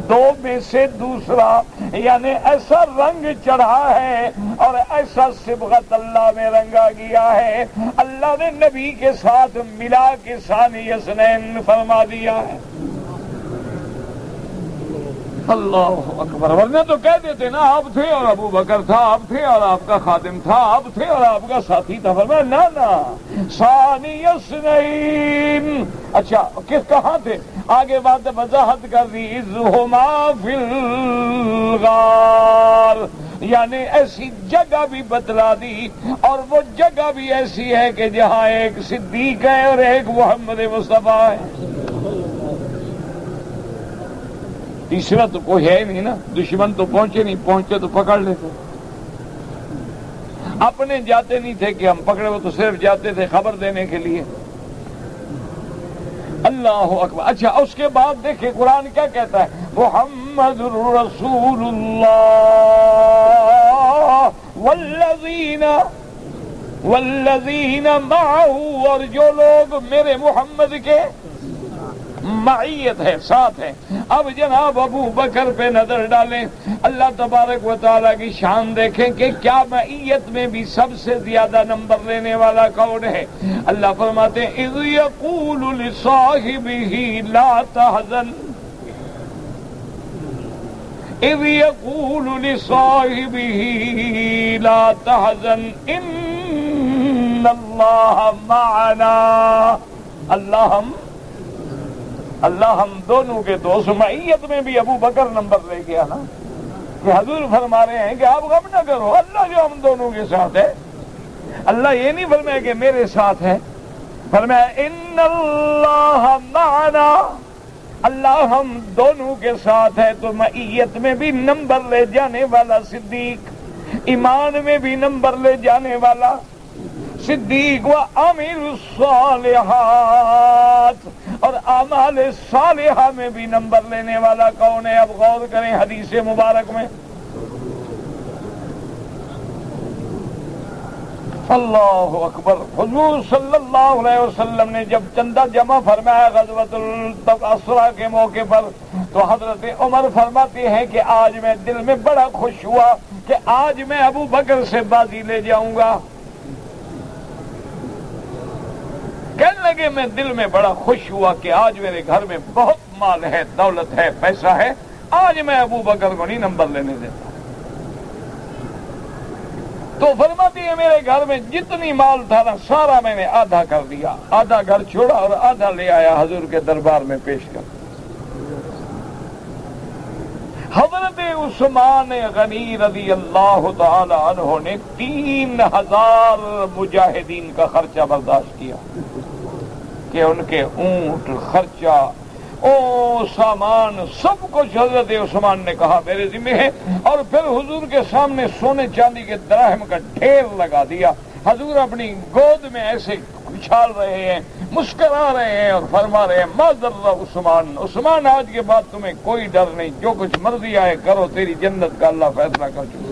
دو میں سے دوسرا، یعنی ایسا رنگ چڑھا ہے اور ایسا صبغت اللہ میں رنگا گیا ہے، اللہ نے نبی کے ساتھ ملا کے ثانی اثنین فرما دیا ہے. اللہ اکبر. ورنہ تو کہہ دیتے نا آپ تھے اور ابو بکر تھا، آپ تھے اور آپ کا خادم تھا، آپ تھے اور آپ کا ساتھی تھا. فرمایا نا ثانی اثنین. اچھا کس کہاں تھے؟ آگے بات وضاحت کر دی اذ ہما فی الغار، یعنی ایسی جگہ بھی بتلا دی، اور وہ جگہ بھی ایسی ہے کہ جہاں ایک صدیق ہے اور ایک محمد مصطفیٰ ہے. تیسرا تو کوئی ہے نہیں نا. دشمن تو پہنچے نہیں، پہنچے تو پکڑ لیتے. اپنے جاتے نہیں تھے کہ ہم پکڑے، وہ تو صرف جاتے تھے خبر دینے کے لیے. اللہ اکبر. اچھا اس کے بعد دیکھیں قرآن کیا کہتا ہے؟ محمد رسول اللہ والذین معہ، اور جو لوگ میرے محمد کے معیت ہے، ساتھ ہے. اب جناب ابو بکر پہ نظر ڈالیں. اللہ تبارک و تعالیٰ کی شان دیکھیں کہ کیا معیت میں بھی سب سے زیادہ نمبر لینے والا کون ہے. اللہ فرماتے ہیں اذ یقول لصاحبہ لا تحزن، اذ یقول لصاحبہ لا تحزن ان اللہ معنا. اللہ ہم دونوں کے دوست. معیت میں بھی ابو بکر نمبر لے گیا نا، کہ حضور فرما رہے ہیں کہ آپ غم نہ کرو، اللہ جو ہم دونوں کے ساتھ ہے. اللہ یہ نہیں فرمایا کہ میرے ساتھ ہے، فرمایا ان اللہ معنا، اللہ ہم دونوں کے ساتھ ہے. تو معیت میں بھی نمبر لے جانے والا صدیق، ایمان میں بھی نمبر لے جانے والا صدیق، و عامل الصالحات، اور اعمال صالحہ میں بھی نمبر لینے والا کون ہے؟ اب غور کریں حدیث مبارک میں. اللہ اکبر. حضور صلی اللہ علیہ وسلم نے جب چندہ جمع فرمایا غزوۃ الاسریٰ کے موقع پر، تو حضرت عمر فرماتے ہیں کہ آج میں دل میں بڑا خوش ہوا کہ آج میں ابو بکر سے بازی لے جاؤں گا. کہنے لگے میں دل میں بڑا خوش ہوا کہ آج میرے گھر میں بہت مال ہے، دولت ہے، پیسہ ہے، آج میں ابو بکر کو نہیں نمبر لینے دیتا. تو فرماتی ہے میرے گھر میں جتنی مال تھا نا سارا میں نے آدھا کر دیا، آدھا گھر چھوڑا اور آدھا لے آیا حضور کے دربار میں پیش کر. حضرت عثمان غنی رضی اللہ تعالی عنہ نے 3000 مجاہدین کا خرچہ برداشت کیا کہ ان کے اونٹ، خرچہ، سامان، سب کچھ حضرت عثمان نے کہا میرے ذمہ ہے. اور پھر حضور کے سامنے سونے چاندی کے دراہم کا ڈھیر لگا دیا. حضور اپنی گود میں ایسے اچھال رہے ہیں، مسکرا رہے ہیں اور فرما رہے ہیں ما ضر عثمان، عثمان آج کے بعد تمہیں کوئی ڈر نہیں، جو کچھ مرضی آئے کرو، تیری جنت کا اللہ فیصلہ کر چکا.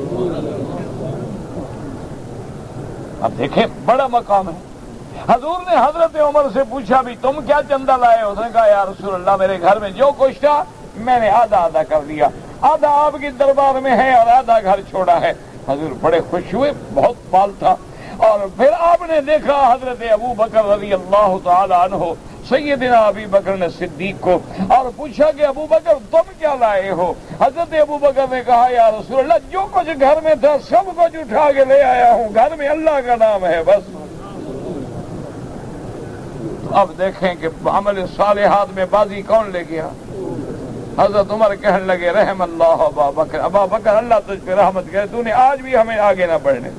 اب دیکھیں بڑا مقام ہے. حضور نے حضرت عمر سے پوچھا بھی تم کیا چندہ لائے؟ اس نے کہا یا رسول اللہ میرے گھر میں جو کچھ تھا میں نے آدھا آدھا کر دیا، آدھا آپ کی دربار میں ہے اور آدھا گھر چھوڑا ہے. حضور بڑے خوش ہوئے، بہت مال تھا. اور پھر آپ نے دیکھا حضرت ابو بکر رضی اللہ تعالی عنہ سیدنا ابی بکر نے صدیق کو، اور پوچھا کہ ابو بکر تم کیا لائے ہو؟ حضرت ابو بکر نے کہا یا رسول اللہ جو کچھ گھر میں تھا سب کچھ اٹھا کے لے آیا ہوں، گھر میں اللہ کا نام ہے بس. اب دیکھیں کہ عمل صالحات میں بازی کون لے گیا؟ حضرت عمر کہنے لگے رحم اللہ ابا بکر، ابا بکر اللہ تجھ پہ رحمت کرے، تو نے آج بھی ہمیں آگے نہ بڑھنے،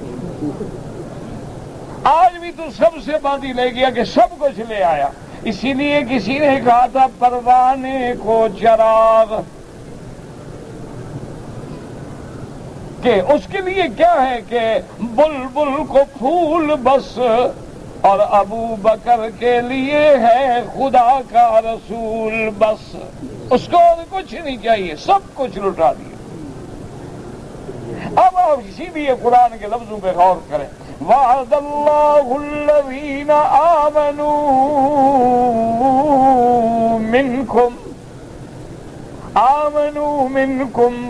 آج بھی تو سب سے باندھی لے گیا کہ سب کچھ لے آیا۔ اسی لیے کسی نے کہا تھا پروانے کو چراغ، کہ اس کے لیے کیا ہے کہ بلبل کو پھول بس، اور ابو بکر کے لیے ہے خدا کا رسول بس، اس کو اور کچھ نہیں چاہیے، سب کچھ لٹا دیا۔ اب آپ اسی لیے قرآن کے لفظوں پہ غور کریں، وعد اللہ الذین آمنوا منکم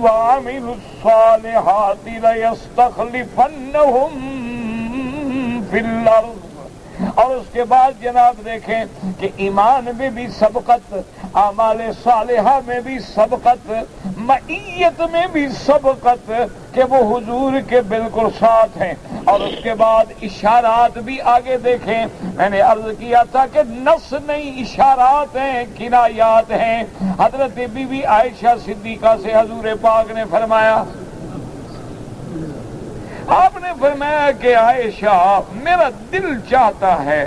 وعملوا الصالحات لیستخلفنہم فی الارض۔ اور اس کے بعد جناب دیکھیں کہ ایمان میں بھی سبقت، اعمال صالحہ میں بھی سبقت، معیت میں بھی سبقت کہ وہ حضور کے بالکل ساتھ ہیں۔ اور اس کے بعد اشارات بھی آگے دیکھیں، میں نے عرض کیا تھا کہ نص نہیں، اشارات ہیں، کنایات ہیں۔ حضرت بی بی عائشہ صدیقہ سے حضور پاک نے فرمایا، آپ نے فرمایا کہ عائشہ میرا دل چاہتا ہے،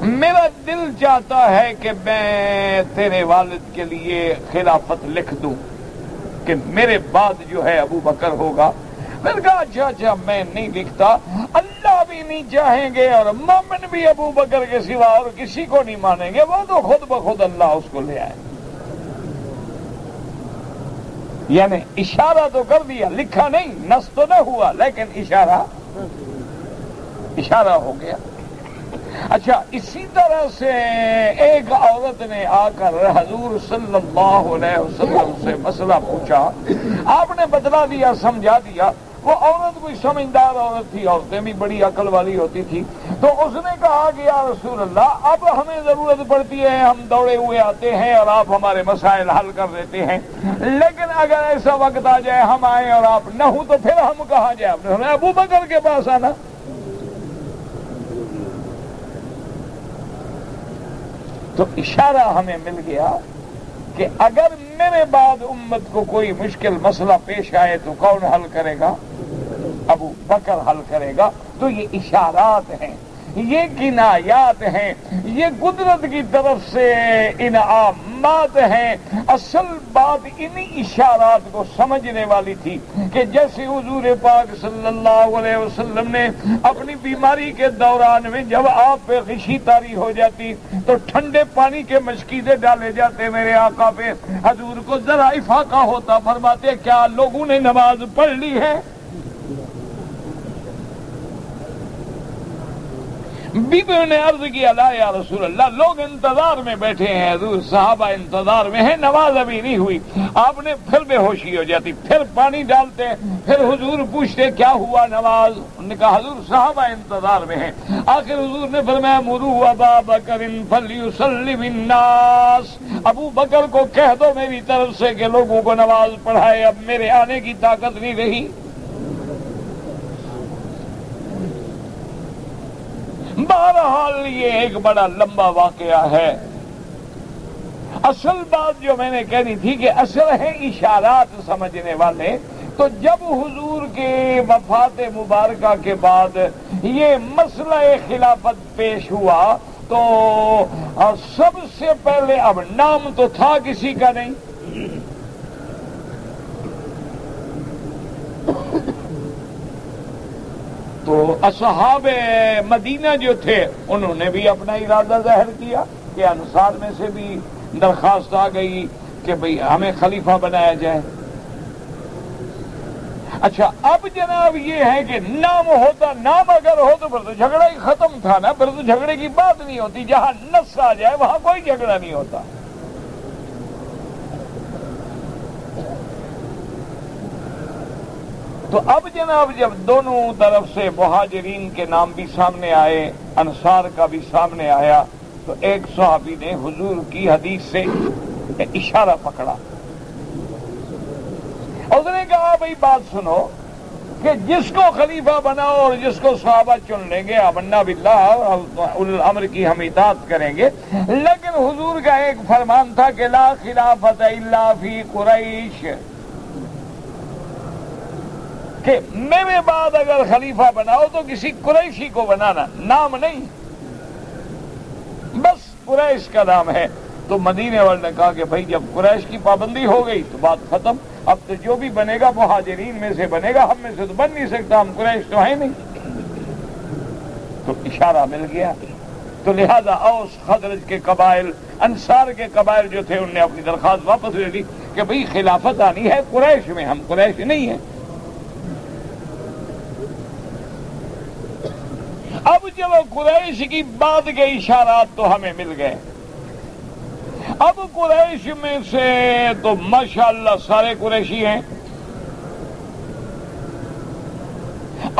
میرا دل چاہتا ہے کہ میں تیرے والد کے لیے خلافت لکھ دوں کہ میرے بعد جو ہے ابو بکر ہوگا۔ میں نے کہا اچھا میں نہیں لکھتا، اللہ بھی نہیں چاہیں گے اور مومن بھی ابو بکر کے سوا اور کسی کو نہیں مانیں گے، وہ تو خود بخود اللہ اس کو لے آئے۔ یعنی اشارہ تو کر دیا، لکھا نہیں، نص تو نہ ہوا، لیکن اشارہ ہو گیا۔ اچھا اسی طرح سے ایک عورت نے آ کر حضور صلی اللہ علیہ وسلم سے مسئلہ پوچھا، آپ نے بتلا دیا، سمجھا دیا۔ وہ عورت کوئی سمجھدار عورت تھی، عورتیں بھی بڑی عقل والی ہوتی تھی، تو اس نے کہا کہ یا رسول اللہ اب ہمیں ضرورت پڑتی ہے، ہم دوڑے ہوئے آتے ہیں اور آپ ہمارے مسائل حل کر دیتے ہیں، لیکن اگر ایسا وقت آ جائے ہم آئیں اور آپ نہ ہوں تو پھر ہم کہاں جائیں؟ آپ نے فرمایا ابو بکر کے پاس آنا۔ تو اشارہ ہمیں مل گیا کہ اگر میرے بعد امت کو کوئی مشکل مسئلہ پیش آئے تو کون حل کرے گا؟ ابو بکر حل کرے گا۔ تو یہ اشارات ہیں، یہ کنایات ہیں، یہ قدرت کی طرف سے انعامات ہیں۔ اصل بات انہی اشارات کو سمجھنے والی تھی کہ جیسے حضور پاک صلی اللہ علیہ وسلم نے اپنی بیماری کے دوران میں جب آپ پہ غشی طاری ہو جاتی تو ٹھنڈے پانی کے مشکیزیں ڈالے جاتے میرے آقا پہ، حضور کو ذرا افاقہ ہوتا، فرماتے کیا لوگوں نے نماز پڑھ لی ہے؟ بیویوں نے عرض کیا لا یا رسول اللہ لوگ انتظار میں بیٹھے ہیں، حضور صحابہ انتظار میں ہیں، نماز ابھی نہیں ہوئی۔ آپ نے پھر بے ہوشی ہو جاتی، پھر پانی ڈالتے، پھر حضور پوچھتے کیا ہوا نماز؟ انہوں نے کہا حضور صحابہ انتظار میں ہیں۔ آخر حضور نے فرمایا مروا ابا بکر فلیصلی بالناس، ابو بکر کو کہہ دو میری طرف سے کہ لوگوں کو نماز پڑھائے، اب میرے آنے کی طاقت نہیں رہی۔ بہرحال یہ ایک بڑا لمبا واقعہ ہے۔ اصل بات جو میں نے کہنی تھی کہ اصل ہے اشارات سمجھنے والے، تو جب حضور کے وفات مبارکہ کے بعد یہ مسئلہ خلافت پیش ہوا تو سب سے پہلے اب نام تو تھا کسی کا نہیں، تو اصحاب مدینہ جو تھے انہوں نے بھی اپنا ارادہ ظاہر کیا کہ انصار میں سے بھی درخواست آ گئی کہ بھئی ہمیں خلیفہ بنایا جائے۔ اچھا اب جناب یہ ہے کہ نام ہوتا، نام اگر ہو تو پھر تو جھگڑا ہی ختم تھا نا، پھر تو جھگڑے کی بات نہیں ہوتی، جہاں نص آ جائے وہاں کوئی جھگڑا نہیں ہوتا۔ تو اب جناب جب دونوں طرف سے مہاجرین کے نام بھی سامنے آئے، انصار کا بھی سامنے آیا، تو ایک صحابی نے حضور کی حدیث سے اشارہ پکڑا، اس نے کہا بھئی بات سنو، کہ جس کو خلیفہ بناؤ اور جس کو صحابہ چن لیں گے آمنا باللہ اولو الامر کی ہم اطاعت کریں گے، لیکن حضور کا ایک فرمان تھا کہ لا خلافت الا فی قریش، کہ میرے بعد اگر خلیفہ بناؤ تو کسی قریشی کو بنانا، نام نہیں، بس قریش کا نام ہے۔ تو مدینے والے نے کہا کہ بھائی جب قریش کی پابندی ہو گئی تو بات ختم، اب تو جو بھی بنے گا مہاجرین میں سے بنے گا، ہم میں سے تو بن نہیں سکتا، ہم قریش تو ہیں نہیں۔ تو اشارہ مل گیا، تو لہذا اوس خزرج کے قبائل، انصار کے قبائل جو تھے، انہوں نے اپنی درخواست واپس لے لی کہ بھئی خلافت آنی ہے قریش میں، ہم قریش نہیں ہیں۔ اب چلو قریش کی بعد کے اشارات تو ہمیں مل گئے، اب قریش میں سے تو ماشاءاللہ سارے قریشی ہیں،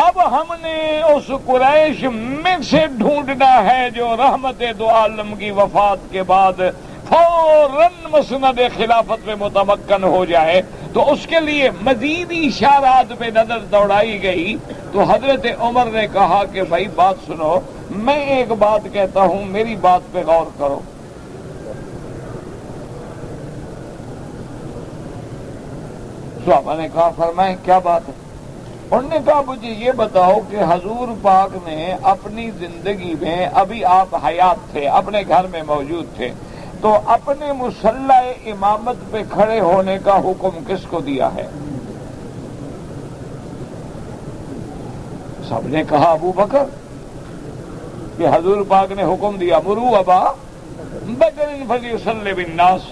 اب ہم نے اس قریش میں سے ڈھونڈنا ہے جو رحمت دو عالم کی وفات کے بعد فوراً مسند خلافت میں متمکن ہو جائے۔ تو اس کے لیے مزید اشارات پہ نظر دوڑائی گئی، تو حضرت عمر نے کہا کہ بھائی بات سنو، میں ایک بات کہتا ہوں، میری بات پہ غور کرو۔ صحابہ نے کہا فرمائیں کیا بات ہے؟ انہوں نے کہا مجھے یہ بتاؤ کہ حضور پاک نے اپنی زندگی میں، ابھی آپ حیات تھے، اپنے گھر میں موجود تھے، تو اپنے مصلی امامت پہ کھڑے ہونے کا حکم کس کو دیا ہے؟ سب نے کہا ابو بکر، کہ حضور پاک نے حکم دیا مرو ابا بکر فلیصلی بالناس۔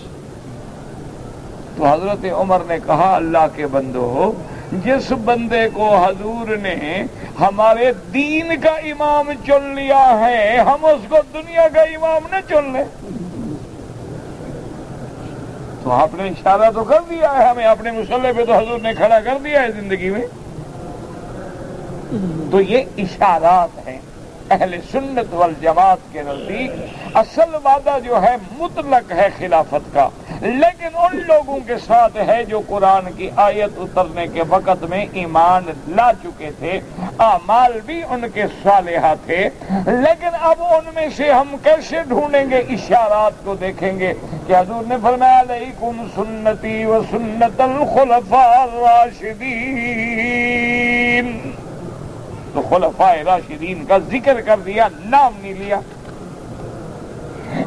تو حضرت عمر نے کہا اللہ کے بندو، جس بندے کو حضور نے ہمارے دین کا امام چن لیا ہے، ہم اس کو دنیا کا امام نہ چن لیں؟ تو آپ نے اشارہ تو کر دیا ہے، ہمیں اپنے مصلی پہ تو حضور نے کھڑا کر دیا ہے زندگی میں۔ تو یہ اشارات ہیں۔ اہل سنت والجماعت کے نزدیک اصل وعدہ جو ہے مطلق ہے خلافت کا، لیکن ان لوگوں کے ساتھ ہے جو قرآن کی آیت اترنے کے وقت میں ایمان لا چکے تھے، اعمال بھی ان کے صالحہ تھے، لیکن اب ان میں سے ہم کیسے ڈھونڈیں گے؟ اشارات کو دیکھیں گے کہ حضور نے فرمایا علیکم سنتی و سنت الخلفاء الراشدین، تو خلفاء راشدین کا ذکر کر دیا، نام نہیں لیا۔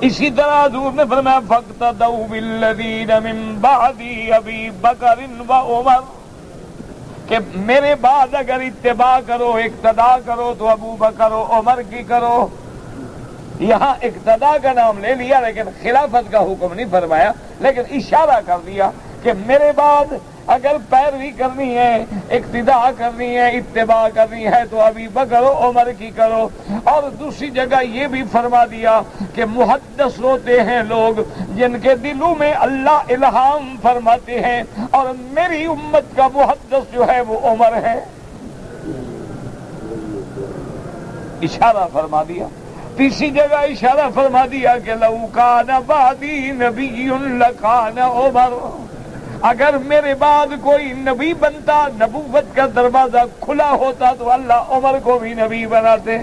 اسی طرح حضور نے فرمایا فاقتدوا بالذین من بعدی ابی بکر و عمر، کہ میرے بعد اگر اتباع کرو، اقتداء کرو تو ابو بکر و عمر کی کرو۔ یہاں اقتداء کا نام لے لیا لیکن خلافت کا حکم نہیں فرمایا، لیکن اشارہ کر دیا کہ میرے بعد اگر پیروی کرنی ہے، اقتداء کرنی ہے، اتباع کرنی ہے تو ابی بکر و عمر کی کرو۔ اور دوسری جگہ یہ بھی فرما دیا کہ محدث ہوتے ہیں لوگ جن کے دلوں میں اللہ الہام فرماتے ہیں، اور میری امت کا محدث جو ہے وہ عمر ہے، اشارہ فرما دیا۔ تیسری جگہ اشارہ فرما دیا کہ لو کان بعدی نبی لکان عمر، اگر میرے بعد کوئی نبی بنتا، نبوت کا دروازہ کھلا ہوتا تو اللہ عمر کو بھی نبی بناتے۔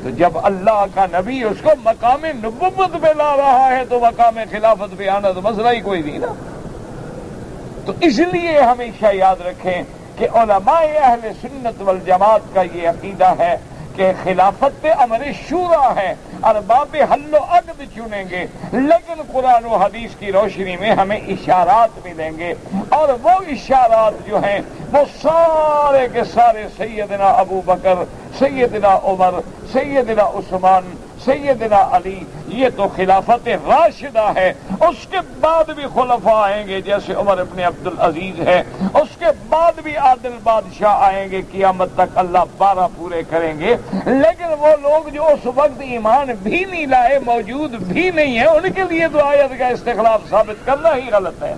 تو جب اللہ کا نبی اس کو مقام نبوت پہ لا رہا ہے تو مقام خلافت پہ آنا تو مسئلہ ہی کوئی نہیں نا۔ تو اس لیے ہمیشہ یاد رکھیں کہ علماء اہل سنت والجماعت کا یہ عقیدہ ہے کہ خلافت امر شورا ہے، ارباب حل و عقد چنیں گے، لیکن قرآن و حدیث کی روشنی میں ہمیں اشارات ملیں گے، اور وہ اشارات جو ہیں وہ سارے کے سارے سیدنا ابو بکر، سیدنا عمر، سیدنا عثمان، سیدنا علی، یہ تو خلافت راشدہ ہے۔ اس کے بعد بھی خلفاء آئیں گے جیسے عمر ابن عبدالعزیز ہے، اس کے بعد بھی عادل بادشاہ آئیں گے، قیامت تک اللہ 12 پورے کریں گے، لیکن وہ لوگ جو اس وقت ایمان بھی نہیں لائے، موجود بھی نہیں ہیں، ان کے لیے تو آیت کا استخلاف ثابت کرنا ہی غلط ہے۔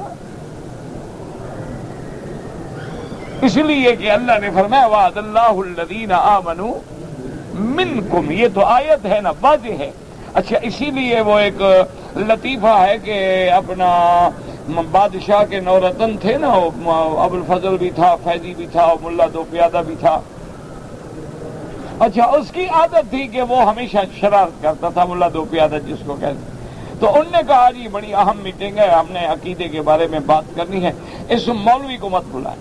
اس لیے کہ اللہ نے فرمایا وعد اللہ الذین آمنوا منکم، یہ تو آیت ہے نا، واضح ہے۔ اچھا اسی لیے وہ ایک لطیفہ ہے کہ اپنا بادشاہ کے نورتن تھے نا، ابوالفضل بھی تھا، فیضی بھی تھا، اور ملا دو پیادہ بھی تھا۔ اچھا، اس کی عادت تھی کہ وہ ہمیشہ شرارت کرتا تھا، ملا دو پیادہ جس کو کہتے۔ تو انہوں نے کہا جی بڑی اہم میٹنگ ہے، ہم نے عقیدے کے بارے میں بات کرنی ہے، اس مولوی کو مت بلائیں۔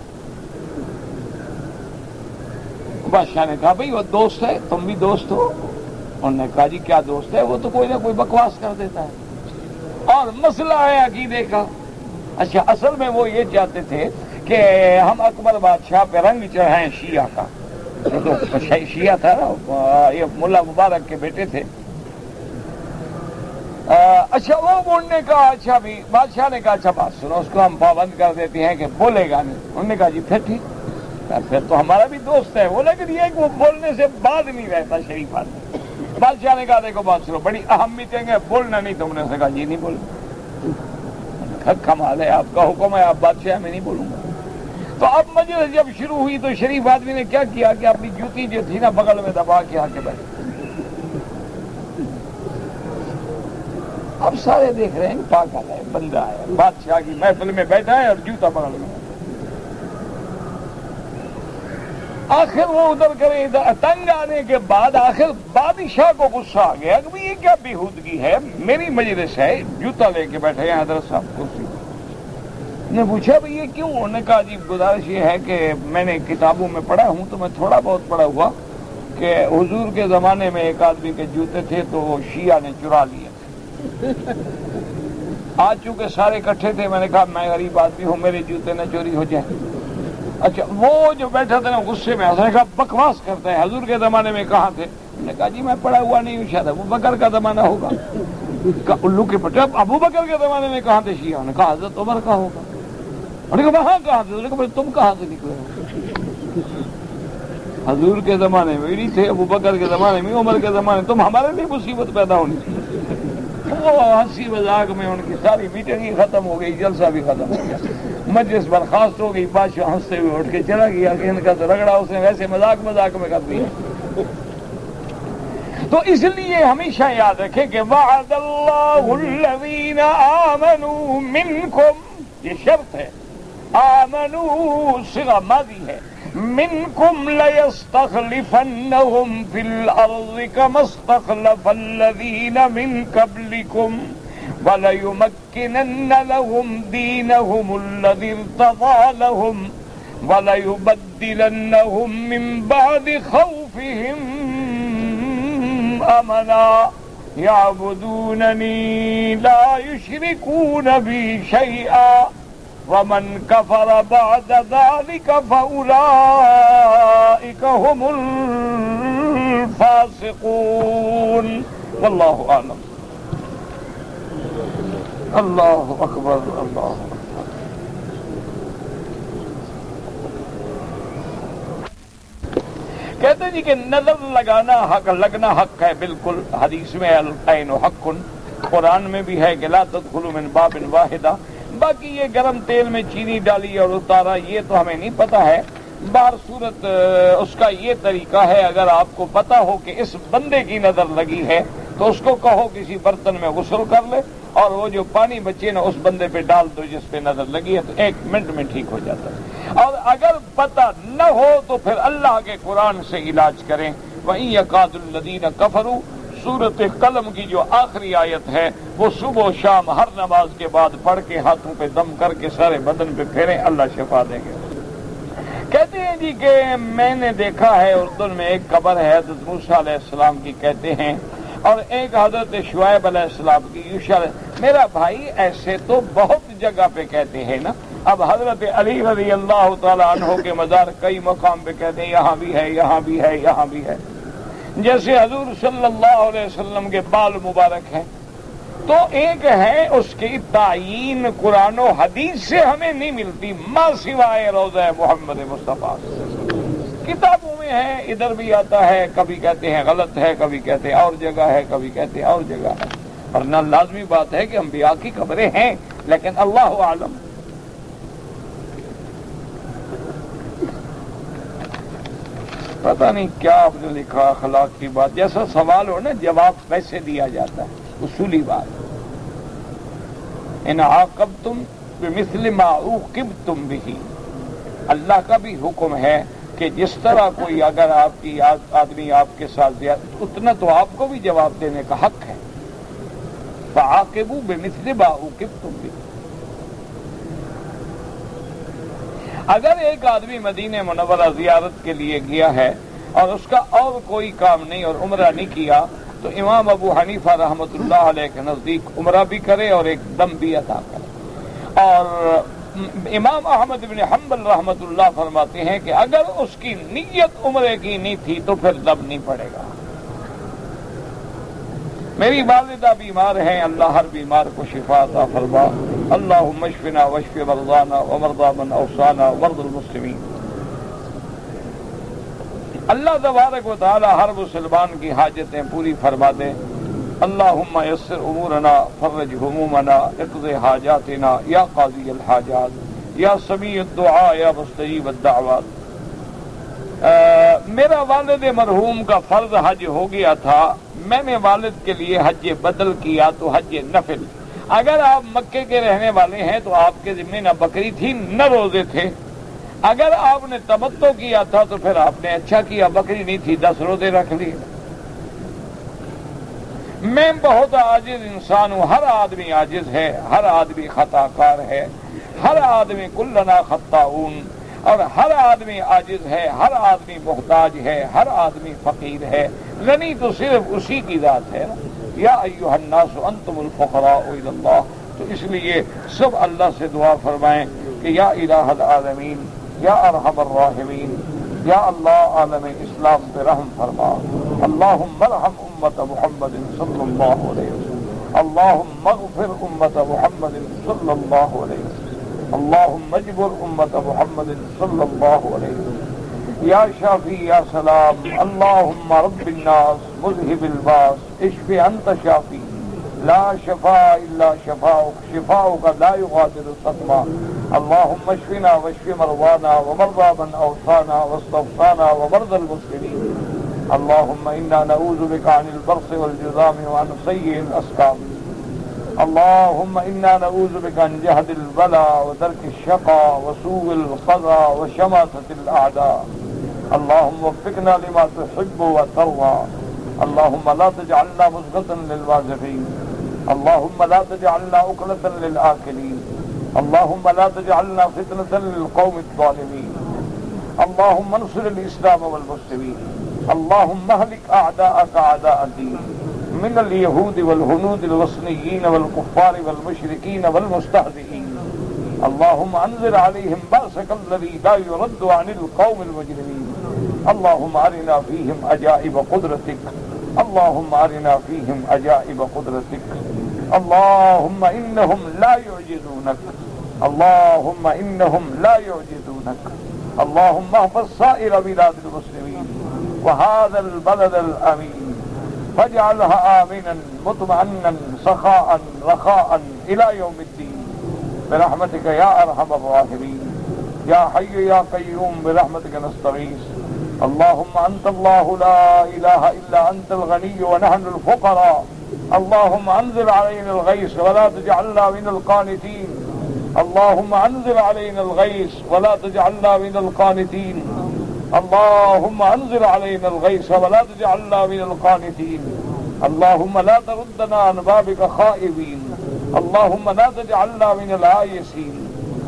بادشاہ نے کہا بھئی وہ دوست ہے، تم بھی دوست ہو؟ انہوں نے کہا جی کیا دوست ہے، وہ تو کوئی نہ کوئی بکواس کر دیتا ہے اور مسئلہ ہے عقیدے کا۔ اچھا، اصل میں وہ یہ چاہتے تھے کہ ہم اکبر بادشاہ پہ رنگ چڑھائیں شیعہ کا، تو شیعہ تھا نا، یہ ملا مبارک کے بیٹے تھے۔ اچھا، وہ نے کہا اچھا بھی، بادشاہ نے کہا اچھا بات سنو، اس کو ہم پابند کر دیتے ہیں کہ بولے گا نہیں۔ انہوں نے کہا جی پھر ٹھیک، پھر تو ہمارا بھی دوست ہے وہ، لیکن یہ کہ وہ بولنے سے بعد نہیں رہتا شریف آدمی۔ بادشاہ نے کہا دیکھو بات سنو، بڑی اہم میٹنگ ہے، بولنا نہیں تم نے۔ اس نے کہا جی نہیں بولنا۔ کمال ہے، آپ کا حکم ہے، آپ بادشاہ، میں نہیں بولوں گا۔ تو اب مجلس جب شروع ہوئی تو شریف آدمی نے کیا کیا کہ اپنی جوتی جو تھی نا بغل میں دبا کے آ کے بیٹھے۔ اب سارے دیکھ رہے ہیں پاگل ہے، بندہ ہے، بادشاہ کی محفل میں بیٹھا ہے اور جوتا بغل میں۔ آخر وہ ادھر کرے، ادھر تنگ آنے کے بعد آخر بادشاہ کو غصہ آ گیا کہ یہ کیا بےہودگی ہے، میری مجلس ہے، جوتا لے کے بیٹھے ہیں حضرت صاحب کرسی۔ نے پوچھا بھئی یہ کیوں؟ انہوں نے کہا جی گزارش یہ ہے کہ میں نے کتابوں میں پڑھا ہوں، تو میں تھوڑا بہت پڑھا ہوا کہ حضور کے زمانے میں ایک آدمی کے جوتے تھے تو وہ شیعہ نے چرا لیے تھے۔ آج چونکہ سارے اکٹھے تھے، میں نے کہا میں غریب آدمی ہوں، میرے جوتے نہ چوری ہو جائیں۔ اچھا، وہ جو بیٹھا تھا نا غصے میں، اس نے کہا بکواس کرتا ہے، حضور کے زمانے میں کہاں تھے؟ میں نے کہا جی میں پڑھا ہوا نہیں ہوں، شاید ابو بکر کا زمانہ ہوگا۔ الو کے پٹے، ابو بکر کے زمانے میں کہاں تھے شیعہ؟ نے کہا حضرت عمر کا ہوگا۔ انہوں نے کہا وہاں کہاں تھے؟ تم کہاں سے نکلے ہو؟ حضور کے زمانے میں نہیں تھے، ابو بکر کے زمانے میں، عمر کے زمانے میں، تم ہمارے لیے مصیبت پیدا ہونی تھی۔ وہ ہنسی مذاق میں ان کی ساری میٹنگ ہی ختم ہو گئی، جلسہ بھی ختم ہو گیا، مجلس برخاست ہو گئی۔ بادشاہ ہنستے ہوئے اٹھ کے چلا گیا کہ ان کا تو رگڑا اس نے ویسے مذاق میں کر دیا۔ تو اس لیے ہمیشہ یاد رکھیں کہ وعد اللہ الذین آمنوا منکم، یہ شرط ہے، آمنوا صیغہ ماضی ہے، منکم لیستخلفنہم فی الارض کما استخلف الذین من قبلکم وَلَيُمَكِّنَنَّ لَهُمْ دِينَهُمُ الَّذِي ارْتَضَىٰ لَهُمْ وَلَيُبَدِّلَنَّهُم مِّن بَعْدِ خَوْفِهِمْ أَمَنًا يَعْبُدُونَنِي لَا يُشْرِكُونَ بِي شَيْئًا وَمَن كَفَرَ بَعْدَ ذَلِكَ فَأُولَٰئِكَ هُمُ الْفَاسِقُونَ وَاللَّهُ أَعْلَمُ۔ اللہ اکبر، اللہ اکبر۔ کہتے ہیں جی کہ نظر لگانا حق، لگنا حق ہے، بالکل حدیث میں العین حق، قرآن میں بھی ہے کہ لا تدخلوا من باب واحدہ۔ باقی یہ گرم تیل میں چینی ڈالی اور اتارا، یہ تو ہمیں نہیں پتا ہے۔ بہر صورت اس کا یہ طریقہ ہے، اگر آپ کو پتا ہو کہ اس بندے کی نظر لگی ہے تو اس کو کہو کسی برتن میں غسل کر لے، اور وہ جو پانی بچے نا اس بندے پہ ڈال دو جس پہ نظر لگی ہے، تو 1 منٹ میں ٹھیک ہو جاتا ہے۔ اور اگر پتہ نہ ہو تو پھر اللہ کے قرآن سے علاج کریں۔ وَإِن يَكَادُ الَّذِينَ كَفَرُوا، سورۃ قلم کی جو آخری آیت ہے وہ صبح و شام ہر نماز کے بعد پڑھ کے ہاتھوں پہ دم کر کے سارے بدن پہ پھیریں، اللہ شفا دیں گے۔ کہتے ہیں جی کہ میں نے دیکھا ہے اردن میں ایک قبر ہے حضرت موسیٰ علیہ السلام کی کہتے ہیں، اور ایک حضرت شعیب علیہ السلام کی۔ میرا بھائی ایسے تو بہت جگہ پہ کہتے ہیں نا، اب حضرت علی رضی اللہ تعالیٰ عنہ کے مزار کئی مقام پہ کہتے ہیں یہاں بھی ہے، یہاں بھی ہے، یہاں بھی ہے۔ جیسے حضور صلی اللہ علیہ وسلم کے بال مبارک ہیں، تو ایک ہے اس کی تعیین قرآن و حدیث سے ہمیں نہیں ملتی، ما سوائے روضہ محمد مصطفیٰ۔ کتابوں میں ہے، ادھر بھی آتا ہے، کبھی کہتے ہیں غلط ہے، کبھی کہتے ہیں اور جگہ ہے، کبھی کہتے ہیں اور جگہ ہے۔ ورنہ لازمی بات ہے کہ انبیاء کی قبریں ہیں، لیکن اللہ عالم۔ پتہ نہیں کیا آپ نے لکھا، اخلاق کی بات، جیسا سوال ہو نا جواب ویسے دیا جاتا ہے، اصولی بات۔ ان عاقبتم بمثل ما عوقبتم به، اللہ کا بھی حکم ہے کہ جس طرح کوئی اگر آپ کی آدمی آپ کے ساتھ اتنا تو آپ کو بھی جواب دینے کا حق ہے. فعاقبوا بمثل ما عوقبتم به. اگر ایک آدمی مدینہ منورہ زیارت کے لیے گیا ہے اور اس کا اور کوئی کام نہیں اور عمرہ نہیں کیا، تو امام ابو حنیفہ رحمۃ اللہ علیہ کے نزدیک عمرہ بھی کرے اور ایک دم بھی ادا کرے. اور امام احمد بن حنبل رحمۃ اللہ فرماتے ہیں کہ اگر اس کی نیت عمرے کی نہیں تھی تو پھر دم نہیں پڑے گا. میری والدہ بیمار ہیں، اللہ ہر بیمار کو شفا عطا فرما. اللہم اشفنا واشف مرضانا ومرضى من اوصانا ومرضى المسلمین. اللہ تبارک و تعالی ہر مسلمان کی حاجتیں پوری فرما دے. اللہم یسر امورنا فرج همومنا اقض حاجاتنا یا قاضی الحاجات یا سمیع الدعاء یا مستجیب الدعوات. میرا والد مرحوم کا فرض حج ہو گیا تھا، میں نے والد کے لیے حج بدل کیا تو حج نفل. اگر آپ مکے کے رہنے والے ہیں تو آپ کے ذمہ نہ بکری تھی نہ روزے تھے. اگر آپ نے تمتع کیا تھا تو پھر آپ نے اچھا کیا، بکری نہیں تھی 10 روزے رکھ لیے. میں بہت عاجز انسان ہوں، ہر آدمی عاجز ہے، ہر آدمی خطا کار ہے، ہر آدمی کلنا خطاؤن، اور ہر آدمی عاجز ہے، ہر آدمی محتاج ہے، ہر آدمی فقیر ہے. غنی تو صرف اسی کی ذات ہے. یا ایھا الناس انتم الفقراء الی اللہ. تو اس لیے سب اللہ سے دعا فرمائیں کہ یا الہ العالمین، یا ارحم الراحمین، یا اللہ عالم اسلام پہ رحم فرما. اللہم ارحم امت محمد صلی اللہ علیہ وسلم. اللہم اغفر امت محمد صلی اللہ علیہ وسلم. اللہم اجبر امت محمد صلی اللہ علیہ وسلم. یا شافی یا سلام. اللہم رب الناس مذہب الباس اشف انت شافی لا شفاء الا شفاؤک شفاؤک لا یغادر سقما. اللہم اشفنا واشف مرضانا ومرضى من اوصانا واستوصانا ومرضى المسلمین. اللہم انا نعوذ بک عن البرص والجذام وعن سیء الاسقام. اللہم انا نعوذ بک عن جہد البلاء ودرک الشقاء وسوء القضاء وشماتة الاعداء. اللہم وفقنا لما تحب وترضى. اللہم لا تجعلنا مزغة للواجفین. اللہم لا تجعلنا أكلة للآكلین. اللہم لا تجعلنا فتنة للقوم الظالمین. اللہم انصر الاسلام والمسلمین. اللہم اہلک اعداءک اعداء الدین من اليہود والہنود الوثنیین والکفار والمشرکین والمستہزئین. اللہم انزل علیہم بأسک الذی لا يرد عن القوم المجرمین. اللہم ارنا فیہم عجائب قدرتک. اللہم ارنا فیہم عجائب قدرتک. اللہم انہم لا يعجزونک. اللہم انہم لا يعجزونک. اللہم احفظ سائر بلاد المسلمین وهذا البلد الامین فاجعلها آمنا مطمئنا سخاء رخاء الى يوم الدین برحمتک یا ارحم الراحمین. یا حی یا قیوم برحمتک نستغیث. اللہم انت اللہ لا الہ الا انت الغنی ونحن الفقراء. اللہم انزل علینا الغیث ولا تجعلنا من القانتین. اللہم انزل علینا الغیث ولا تجعلنا من القانتین. اللہم انزل علینا الغیث ولا تجعلنا من القانتین. اللہم لا تردنا عن بابک خائبین. اللہم لا تجعلنا من العائسین.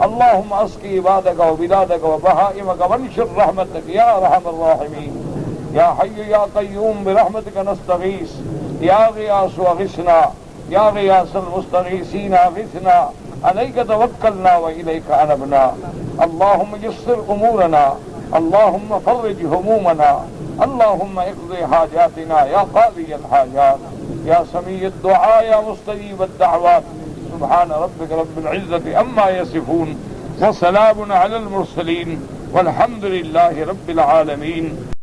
اللہم اسقی عبادک وبلادک وبہائمک وانشر رحمتک یا ارحم الراحمین. یا حی یا قیوم برحمتک نستغیث. یا غیاث اغثنا. یا غیاث المستغیثین اغثنا. علیک توکلنا والیک انبنا. اللہم یسر امورنا. اللہم فرج همومنا. اللہم اقض حاجاتنا یا قاضی الحاجات یا سمیع الدعاء یا مستجیب الدعوات. سبحان ربک رب العزة عما یصفون وسلام علی المرسلین والحمد للہ رب العالمین.